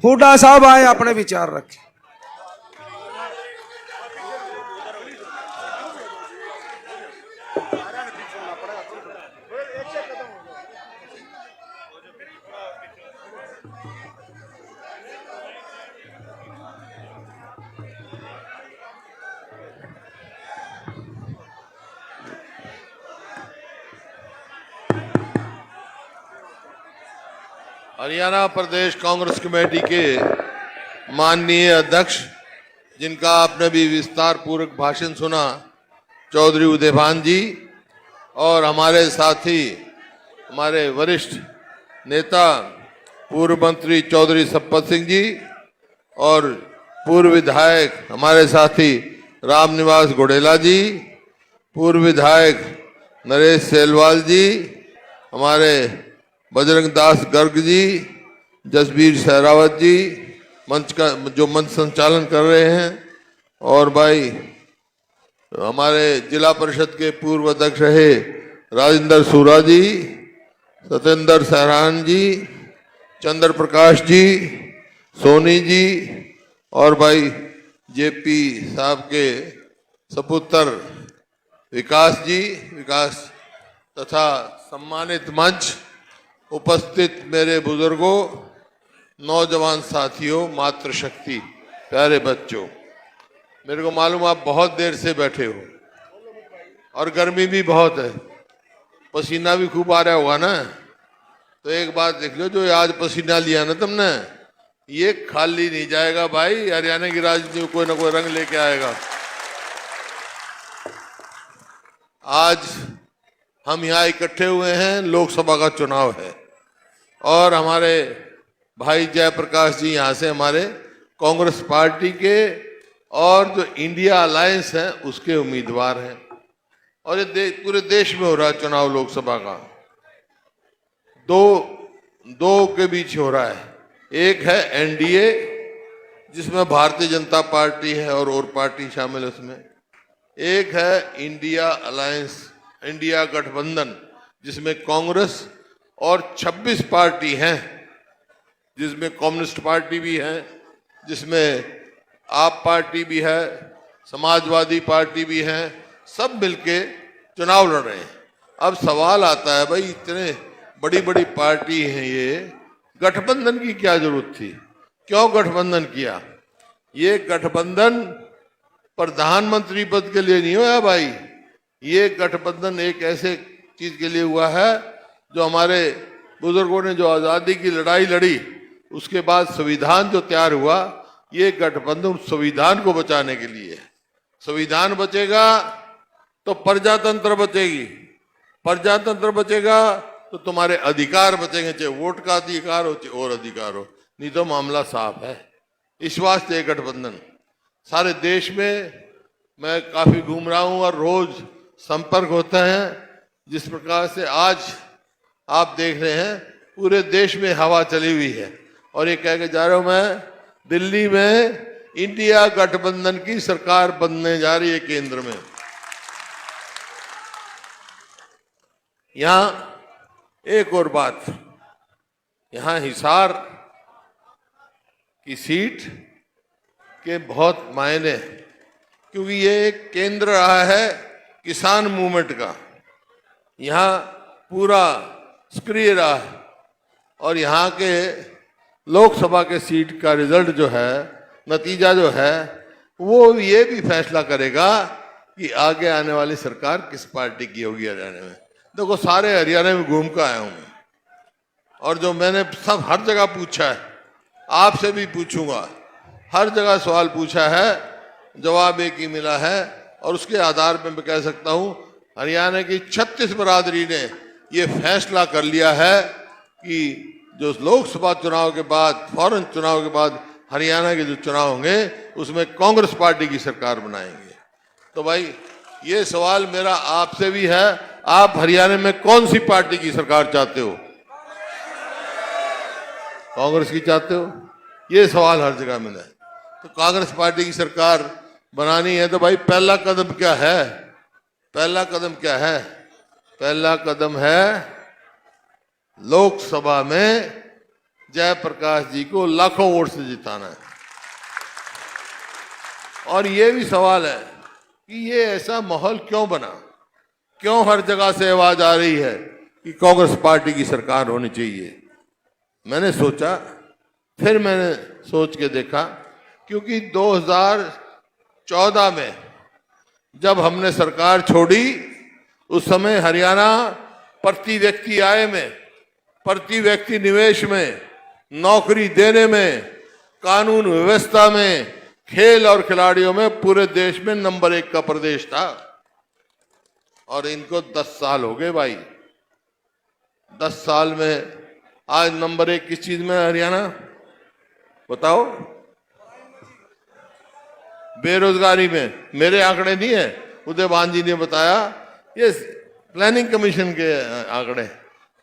हुड्डा साहब आए, अपने विचार रखें। हरियाणा प्रदेश कांग्रेस कमेटी के माननीय अध्यक्ष, जिनका आपने भी विस्तार पूर्वक भाषण सुना, चौधरी उदयभान जी, और हमारे साथी, हमारे वरिष्ठ नेता पूर्व मंत्री चौधरी सप्पत सिंह जी, और पूर्व विधायक हमारे साथी रामनिवास घोडेला जी, पूर्व विधायक नरेश सेलवाल जी, हमारे बजरंग दास गर्ग जी, जसबीर सहरावत जी, मंच का जो मंच संचालन कर रहे हैं, और भाई हमारे जिला परिषद के पूर्व अध्यक्ष रहे राजेंद्र सूरा जी, सत्येंद्र सहरान जी, चंद्र प्रकाश जी, सोनी जी, और भाई जेपी साहब के सपुत्र विकास जी, विकास तथा सम्मानित मंच, उपस्थित मेरे बुजुर्गों, नौजवान साथियों, मातृशक्ति, प्यारे बच्चों, मेरे को मालूम आप बहुत देर से बैठे हो और गर्मी भी बहुत है, पसीना भी खूब आ रहा होगा ना। तो एक बात देख लो, जो आज पसीना लिया ना तुमने, ये खाली नहीं जाएगा भाई। हरियाणा की राजनीति में कोई ना कोई रंग लेके आएगा। आज हम यहाँ इकट्ठे हुए हैं, लोकसभा का चुनाव है, और हमारे भाई जयप्रकाश जी यहाँ से हमारे कांग्रेस पार्टी के और जो इंडिया अलायंस है उसके उम्मीदवार हैं, और ये पूरे देश में हो रहा है चुनाव लोकसभा का। दो के बीच हो रहा है। एक है एनडीए, जिसमें भारतीय जनता पार्टी है और पार्टी शामिल है उसमें। एक है इंडिया अलायंस, इंडिया गठबंधन, जिसमें कांग्रेस और 26 पार्टी हैं, जिसमें कम्युनिस्ट पार्टी भी है, जिसमें आप पार्टी भी है, समाजवादी पार्टी भी है, सब मिलके चुनाव लड़ रहे हैं। अब सवाल आता है, भाई इतने बड़ी बड़ी पार्टी हैं, ये गठबंधन की क्या जरूरत थी? क्यों गठबंधन किया? ये गठबंधन प्रधानमंत्री पद के लिए नहीं हुआ भाई, ये गठबंधन एक ऐसे चीज के लिए हुआ है जो हमारे बुजुर्गों ने जो आजादी की लड़ाई लड़ी, उसके बाद संविधान जो तैयार हुआ, ये गठबंधन संविधान को बचाने के लिए। संविधान बचेगा तो प्रजातंत्र बचेगी, प्रजातंत्र बचेगा तो तुम्हारे अधिकार बचेंगे, चाहे वोट का अधिकार हो चाहे और अधिकार हो, नहीं तो मामला साफ है। इस वास्ते गठबंधन सारे देश में, मैं काफी घूम रहा हूं और रोज संपर्क होता है। जिस प्रकार से आज आप देख रहे हैं, पूरे देश में हवा चली हुई है, और ये कह के जा रहा हूं मैं, दिल्ली में इंडिया गठबंधन की सरकार बनने जा रही है केंद्र में। यहां एक और बात, यहां हिसार की सीट के बहुत मायने हैं, क्योंकि ये एक केंद्र रहा है किसान मूवमेंट का, यहां पूरा सक्रिय रहा है, और यहां के लोकसभा के सीट का रिजल्ट जो है, नतीजा जो है, वो ये भी फैसला करेगा कि आगे आने वाली सरकार किस पार्टी की होगी हरियाणा में। देखो, सारे हरियाणा में घूम कर आया हूं मैं, और जो मैंने सब हर जगह पूछा है, आपसे भी पूछूंगा, हर जगह सवाल पूछा है, जवाब एक ही मिला है, और उसके आधार पर मैं कह सकता हूं हरियाणा की 36 बरादरी ने ये फैसला कर लिया है कि जो लोकसभा चुनाव के बाद, फौरन चुनाव के बाद हरियाणा के जो चुनाव होंगे, उसमें कांग्रेस पार्टी की सरकार बनाएंगे। तो भाई ये सवाल मेरा आपसे भी है, आप हरियाणा में कौन सी पार्टी की सरकार चाहते हो? कांग्रेस की चाहते हो? ये सवाल हर जगह मिला है। तो कांग्रेस पार्टी की सरकार बनानी है तो भाई पहला कदम क्या है? पहला कदम क्या है? पहला कदम है लोकसभा में जयप्रकाश जी को लाखों वोट से जिताना है। और ये भी सवाल है कि ये ऐसा माहौल क्यों बना, क्यों हर जगह से आवाज आ रही है कि कांग्रेस पार्टी की सरकार होनी चाहिए। मैंने सोचा, फिर मैंने सोच के देखा, क्योंकि 2014 में जब हमने सरकार छोड़ी, उस समय हरियाणा प्रति व्यक्ति आय में, प्रति व्यक्ति निवेश में, नौकरी देने में, कानून व्यवस्था में, खेल और खिलाड़ियों में पूरे देश में नंबर 1 का प्रदेश था। और इनको 10 साल हो गए भाई। 10 साल में आज नंबर 1 किस चीज में है हरियाणा? बताओ। बेरोजगारी में, मेरे आंकड़े नहीं है, उदयभान जी ने बताया, ये प्लानिंग कमीशन के आंकड़े।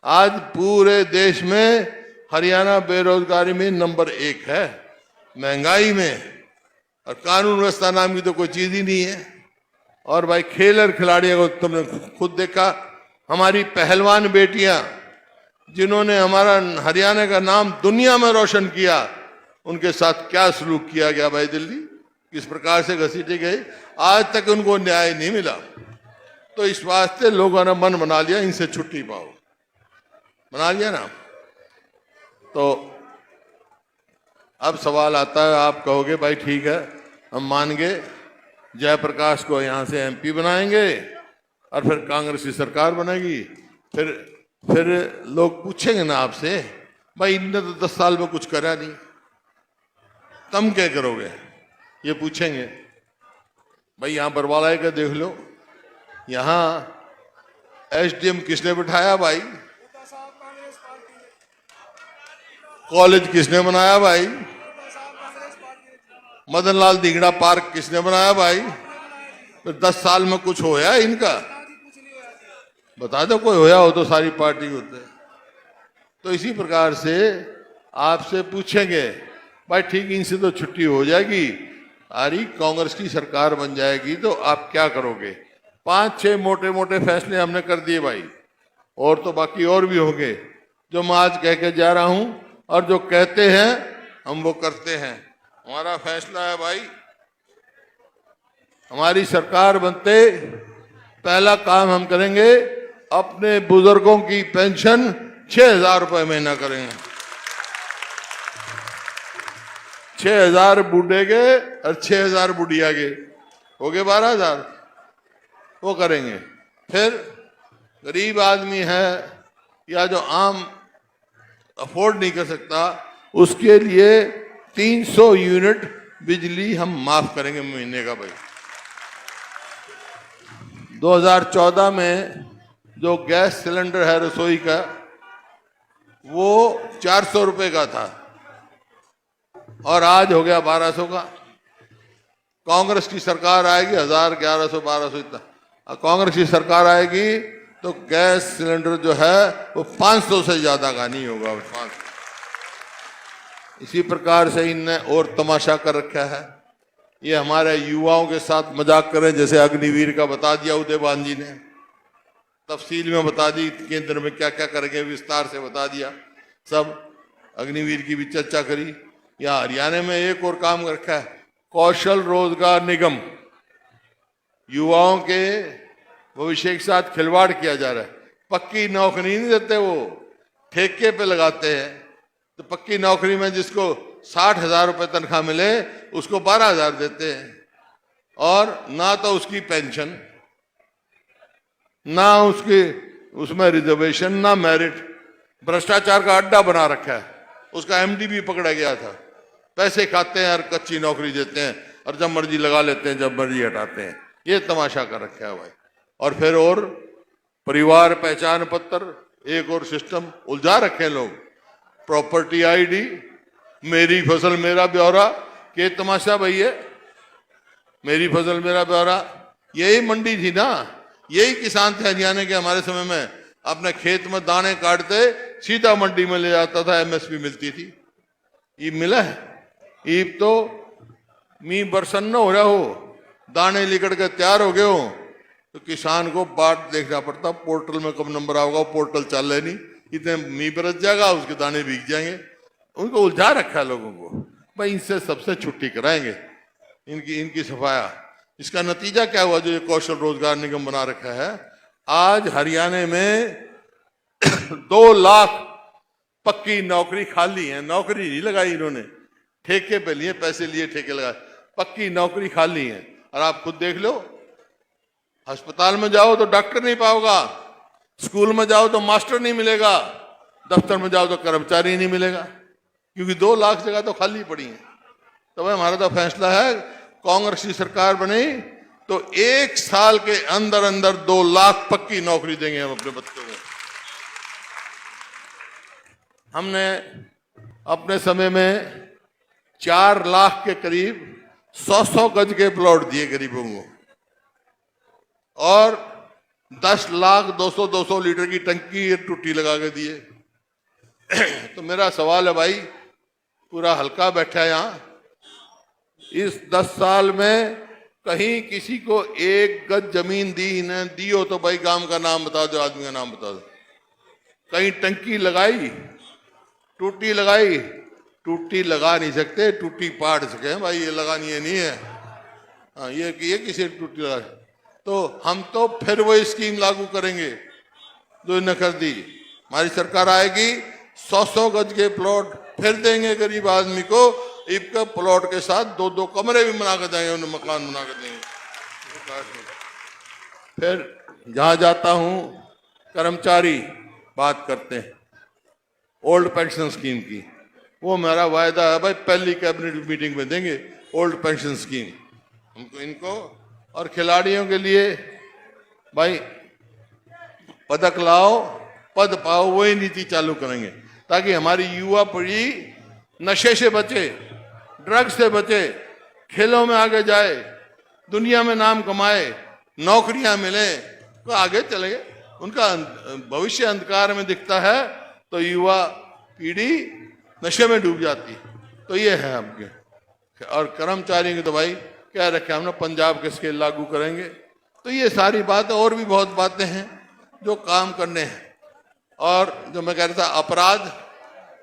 आज पूरे देश में हरियाणा बेरोजगारी में नंबर 1 है, महंगाई में, और कानून व्यवस्था नाम की तो कोई चीज ही नहीं है। और भाई खेल और खिलाड़ियों को तुमने खुद देखा, हमारी पहलवान बेटियां जिन्होंने हमारा हरियाणा का नाम दुनिया में रोशन किया, उनके साथ क्या सलूक किया गया भाई, दिल्ली किस प्रकार से घसीटी गई, आज तक उनको न्याय नहीं मिला। तो इस वास्ते लोगों ने मन बना लिया इनसे छुट्टी पाओ, बना लिया ना। तो अब सवाल आता है, आप कहोगे भाई ठीक है हम मान गए, जयप्रकाश को यहां से एमपी बनाएंगे और फिर कांग्रेस की सरकार बनेगी, फिर लोग पूछेंगे ना आपसे, भाई इनने तो 10 साल में कुछ करा नहीं, तुम क्या करोगे, ये पूछेंगे। भाई यहां बरवाला का देख लो, यहां एसडीएम किसने बिठाया भाई, कॉलेज किसने बनाया भाई, मदन लाल दीगड़ा पार्क किसने बनाया भाई, फिर 10 साल में कुछ होया इनका, बता दो कोई होया हो तो सारी पार्टी होते। तो इसी प्रकार से आपसे पूछेंगे भाई ठीक इनसे तो छुट्टी हो जाएगी, अरे कांग्रेस की सरकार बन जाएगी तो आप क्या करोगे। 5-6 मोटे मोटे फैसले हमने कर दिए भाई, और तो बाकी और भी होंगे जो मैं आज कह के जा रहा हूं, और जो कहते हैं हम वो करते हैं। हमारा फैसला है भाई, हमारी सरकार बनते पहला काम हम करेंगे, अपने बुजुर्गों की पेंशन 6,000 रुपए महीना करेंगे। 6,000 बूढ़े के और 6,000 बुढ़िया के, हो गए 12,000, वो करेंगे। फिर गरीब आदमी है या जो आम अफोर्ड नहीं कर सकता, उसके लिए 300 यूनिट बिजली हम माफ करेंगे महीने का भाई। 2014 में जो गैस सिलेंडर है रसोई का, वो 400 रुपए का था और आज हो गया 1200 का। कांग्रेस की सरकार आएगी 1000, 1100, 1200 इतना। कांग्रेस की सरकार आएगी तो गैस सिलेंडर जो है वो 500 से ज्यादा का नहीं होगा। 500। इसी प्रकार से इनने और तमाशा कर रखा है, ये हमारे युवाओं के साथ मजाक करें, जैसे अग्निवीर का बता दिया उदयभान जी ने, तफसील में बता दी, केंद्र में क्या क्या करेंगे विस्तार से बता दिया, सब अग्निवीर की भी चर्चा करी। यहाँ हरियाणा में एक और काम रखा है, कौशल रोजगार निगम, युवाओं के भविष्य के साथ खिलवाड़ किया जा रहा है। पक्की नौकरी नहीं देते, वो ठेके पे लगाते हैं। तो पक्की नौकरी में जिसको 60,000 रुपए तनख्वाह मिले उसको 12,000 देते हैं, और ना तो उसकी पेंशन, ना उसकी उसमें रिजर्वेशन, ना मेरिट। भ्रष्टाचार का अड्डा बना रखा है। उसका एमडी भी पकड़ा गया था। पैसे खाते हैं और कच्ची नौकरी देते हैं, और जब मर्जी लगा लेते हैं, जब मर्जी हटाते हैं। ये तमाशा कर रखा है भाई। और फिर और परिवार पहचान पत्र, एक और सिस्टम उलझा रखे लोग, प्रॉपर्टी आईडी, मेरी फसल मेरा ब्यौरा। के तमाशा भैया, मेरी फसल मेरा ब्यौरा, यही मंडी थी ना, यही किसान थे हरियाणा के हमारे समय में, अपने खेत में दाने काटते सीधा मंडी में ले जाता था, एमएसपी मिलती थी। ये मिला है, ये तो मी बरसन्न हो रहा हो, दाने लिकड़ के तैयार हो गए हो, तो किसान को बाट देखना पड़ता, पोर्टल में कब नंबर आओगा, पोर्टल चल रहे नहीं, इतने मी बरस जाएगा, उसके दाने भीग जाएंगे। उनको उलझा रखा है लोगों को। भाई इनसे सबसे छुट्टी कराएंगे, इनकी सफाया। इसका नतीजा क्या हुआ, जो ये कौशल रोजगार निगम बना रखा है, आज हरियाणा में 2 लाख पक्की नौकरी खाली है। नौकरी नहीं लगाई इन्होंने, ठेके पे लिए, पैसे लिए, ठेके लगाए, पक्की नौकरी खाली है। और आप खुद देख लो, अस्पताल में जाओ तो डॉक्टर नहीं पाओगा, स्कूल में जाओ तो मास्टर नहीं मिलेगा, दफ्तर में जाओ तो कर्मचारी नहीं मिलेगा, क्योंकि 2 लाख जगह तो खाली पड़ी है। तो भाई हमारा तो फैसला है, कांग्रेस की सरकार बनी तो 1 साल के अंदर अंदर 2 लाख पक्की नौकरी देंगे हम अपने बच्चों को। हमने अपने समय में 4 लाख के करीब 100 गज के प्लॉट दिए गरीबों को और 10 लाख 200 लीटर की टंकी टूटी लगा के दिए। तो मेरा सवाल है भाई, पूरा हल्का बैठा है यहाँ, इस 10 साल में कहीं किसी को 1 गज जमीन दी न दी हो तो भाई गांव का नाम बता दो, आदमी का नाम बता दो। कहीं टंकी लगाई, टूटी लगाई, टूटी लगा नहीं सकते, टूटी पाड़ सके भाई, ये लगानी है नहीं है। हाँ, ये किसी टूटी लगा, तो हम तो फिर वही स्कीम लागू करेंगे जो न कर दी। हमारी सरकार आएगी, 100 गज के प्लॉट फिर देंगे गरीब आदमी को, इनका प्लॉट के साथ 2-2 कमरे भी बना कर देंगे, उन्हें मकान बना कर देंगे। फिर जहां जाता हूं कर्मचारी बात करते हैं ओल्ड पेंशन स्कीम की, वो मेरा वायदा है भाई, पहली कैबिनेट मीटिंग में देंगे ओल्ड पेंशन स्कीम हमको इनको। और खिलाड़ियों के लिए भाई पदक लाओ पद पाओ, वही नीति चालू करेंगे ताकि हमारी युवा पीढ़ी नशे से बचे, ड्रग्स से बचे, खेलों में आगे जाए, दुनिया में नाम कमाए, नौकरियां मिले तो आगे चले गए। उनका भविष्य अंधकार में दिखता है तो युवा पीढ़ी नशे में डूब जाती। तो ये है आपके। और कर्मचारियों की तो भाई क्या रखे हमने, पंजाब के स्केल लागू करेंगे। तो ये सारी बातें और भी बहुत बातें हैं जो काम करने हैं। और जो मैं कह रहा था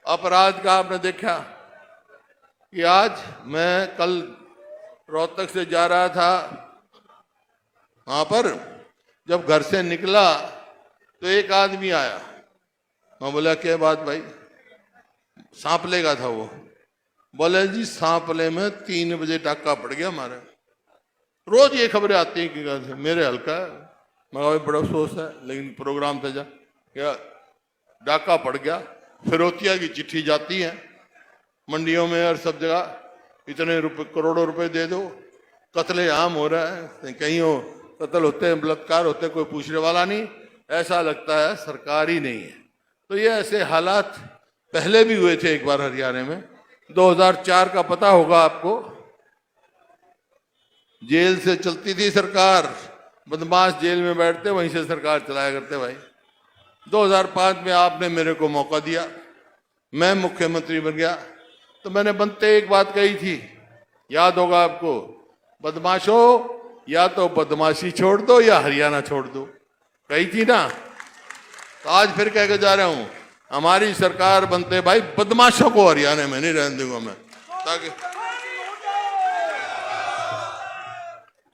अपराध का आपने देखा कि आज मैं कल रोहतक से जा रहा था, वहां पर जब घर से निकला तो एक आदमी आया, मैं बोला क्या बात भाई, सांपले का था वो। बोले जी सांपले में 3 बजे डाका पड़ गया हमारे। रोज ये खबरें आती हैं कि मेरे हल्का है, मैं बड़ा अफसोस है, लेकिन प्रोग्राम था जा क्या डाका पड़ गया। फिरौतिया की चिट्ठी जाती है मंडियों में और सब जगह, इतने रुपए करोड़ों रुपए दे दो, कत्ले आम हो रहा है, कहीं हो कत्ल होते हैं, बलात्कार होते हैं, कोई पूछने वाला नहीं। ऐसा लगता है सरकार ही नहीं है। तो ये ऐसे हालात पहले भी हुए थे एक बार हरियाणा में, 2004 का पता होगा आपको। जेल से चलती थी सरकार, बदमाश जेल में बैठते वहीं से सरकार चलाया करते भाई। 2005 में आपने मेरे को मौका दिया, मैं मुख्यमंत्री बन गया, तो मैंने बनते एक बात कही थी, याद होगा आपको, बदमाशों या तो बदमाशी छोड़ दो या हरियाणा छोड़ दो, कही थी ना। तो आज फिर कह के जा रहा हूं, हमारी सरकार बनते भाई बदमाशों को हरियाणा में नहीं रहने दूंगा मैं। ताकि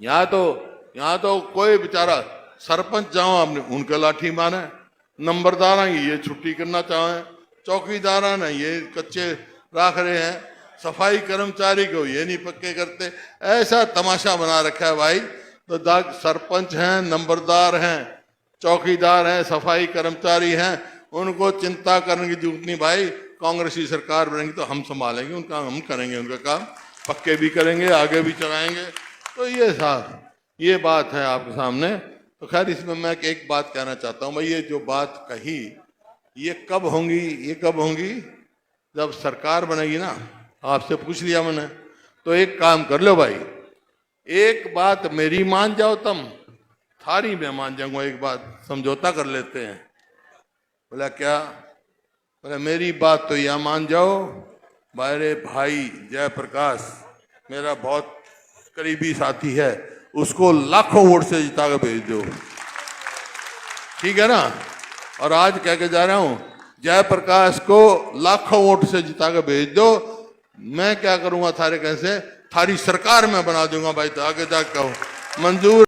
यहाँ तो कोई बेचारा सरपंच जाओ आपने उनके लाठी मारे, नंबरदार ये छुट्टी करना चाहे, चौकीदार ने ये कच्चे रख रहे हैं, सफाई कर्मचारी को ये नहीं पक्के करते, ऐसा तमाशा बना रखा है भाई। तो सरपंच हैं, नंबरदार हैं, चौकीदार हैं, सफाई कर्मचारी हैं, उनको चिंता करने की जरूरत नहीं भाई। कांग्रेस की सरकार बनेगी तो हम संभालेंगे उनका, हम करेंगे उनका काम, पक्के भी करेंगे, आगे भी चलाएंगे। तो ये बात है आपके सामने। तो खैर इसमें मैं एक बात कहना चाहता हूँ भाई, ये जो बात कही ये कब होंगी जब सरकार बनेगी ना। आपसे पूछ लिया मैंने, तो एक काम कर लो भाई, एक बात मेरी मान जाओ, तुम थारी मैं मान जाऊंगा, एक बात समझौता कर लेते हैं। बोला क्या? बोला मेरी बात तो यह मान जाओ, मेरे भाई जयप्रकाश मेरा बहुत करीबी साथी है, उसको लाखों वोट से जिता के भेज दो, ठीक है ना। और आज कह के जा रहा हूं, जयप्रकाश को लाखों वोट से जिता के भेज दो, मैं क्या करूंगा थारे कैसे, थारी सरकार में बना दूंगा भाई। तो आगे जाकर मंजूर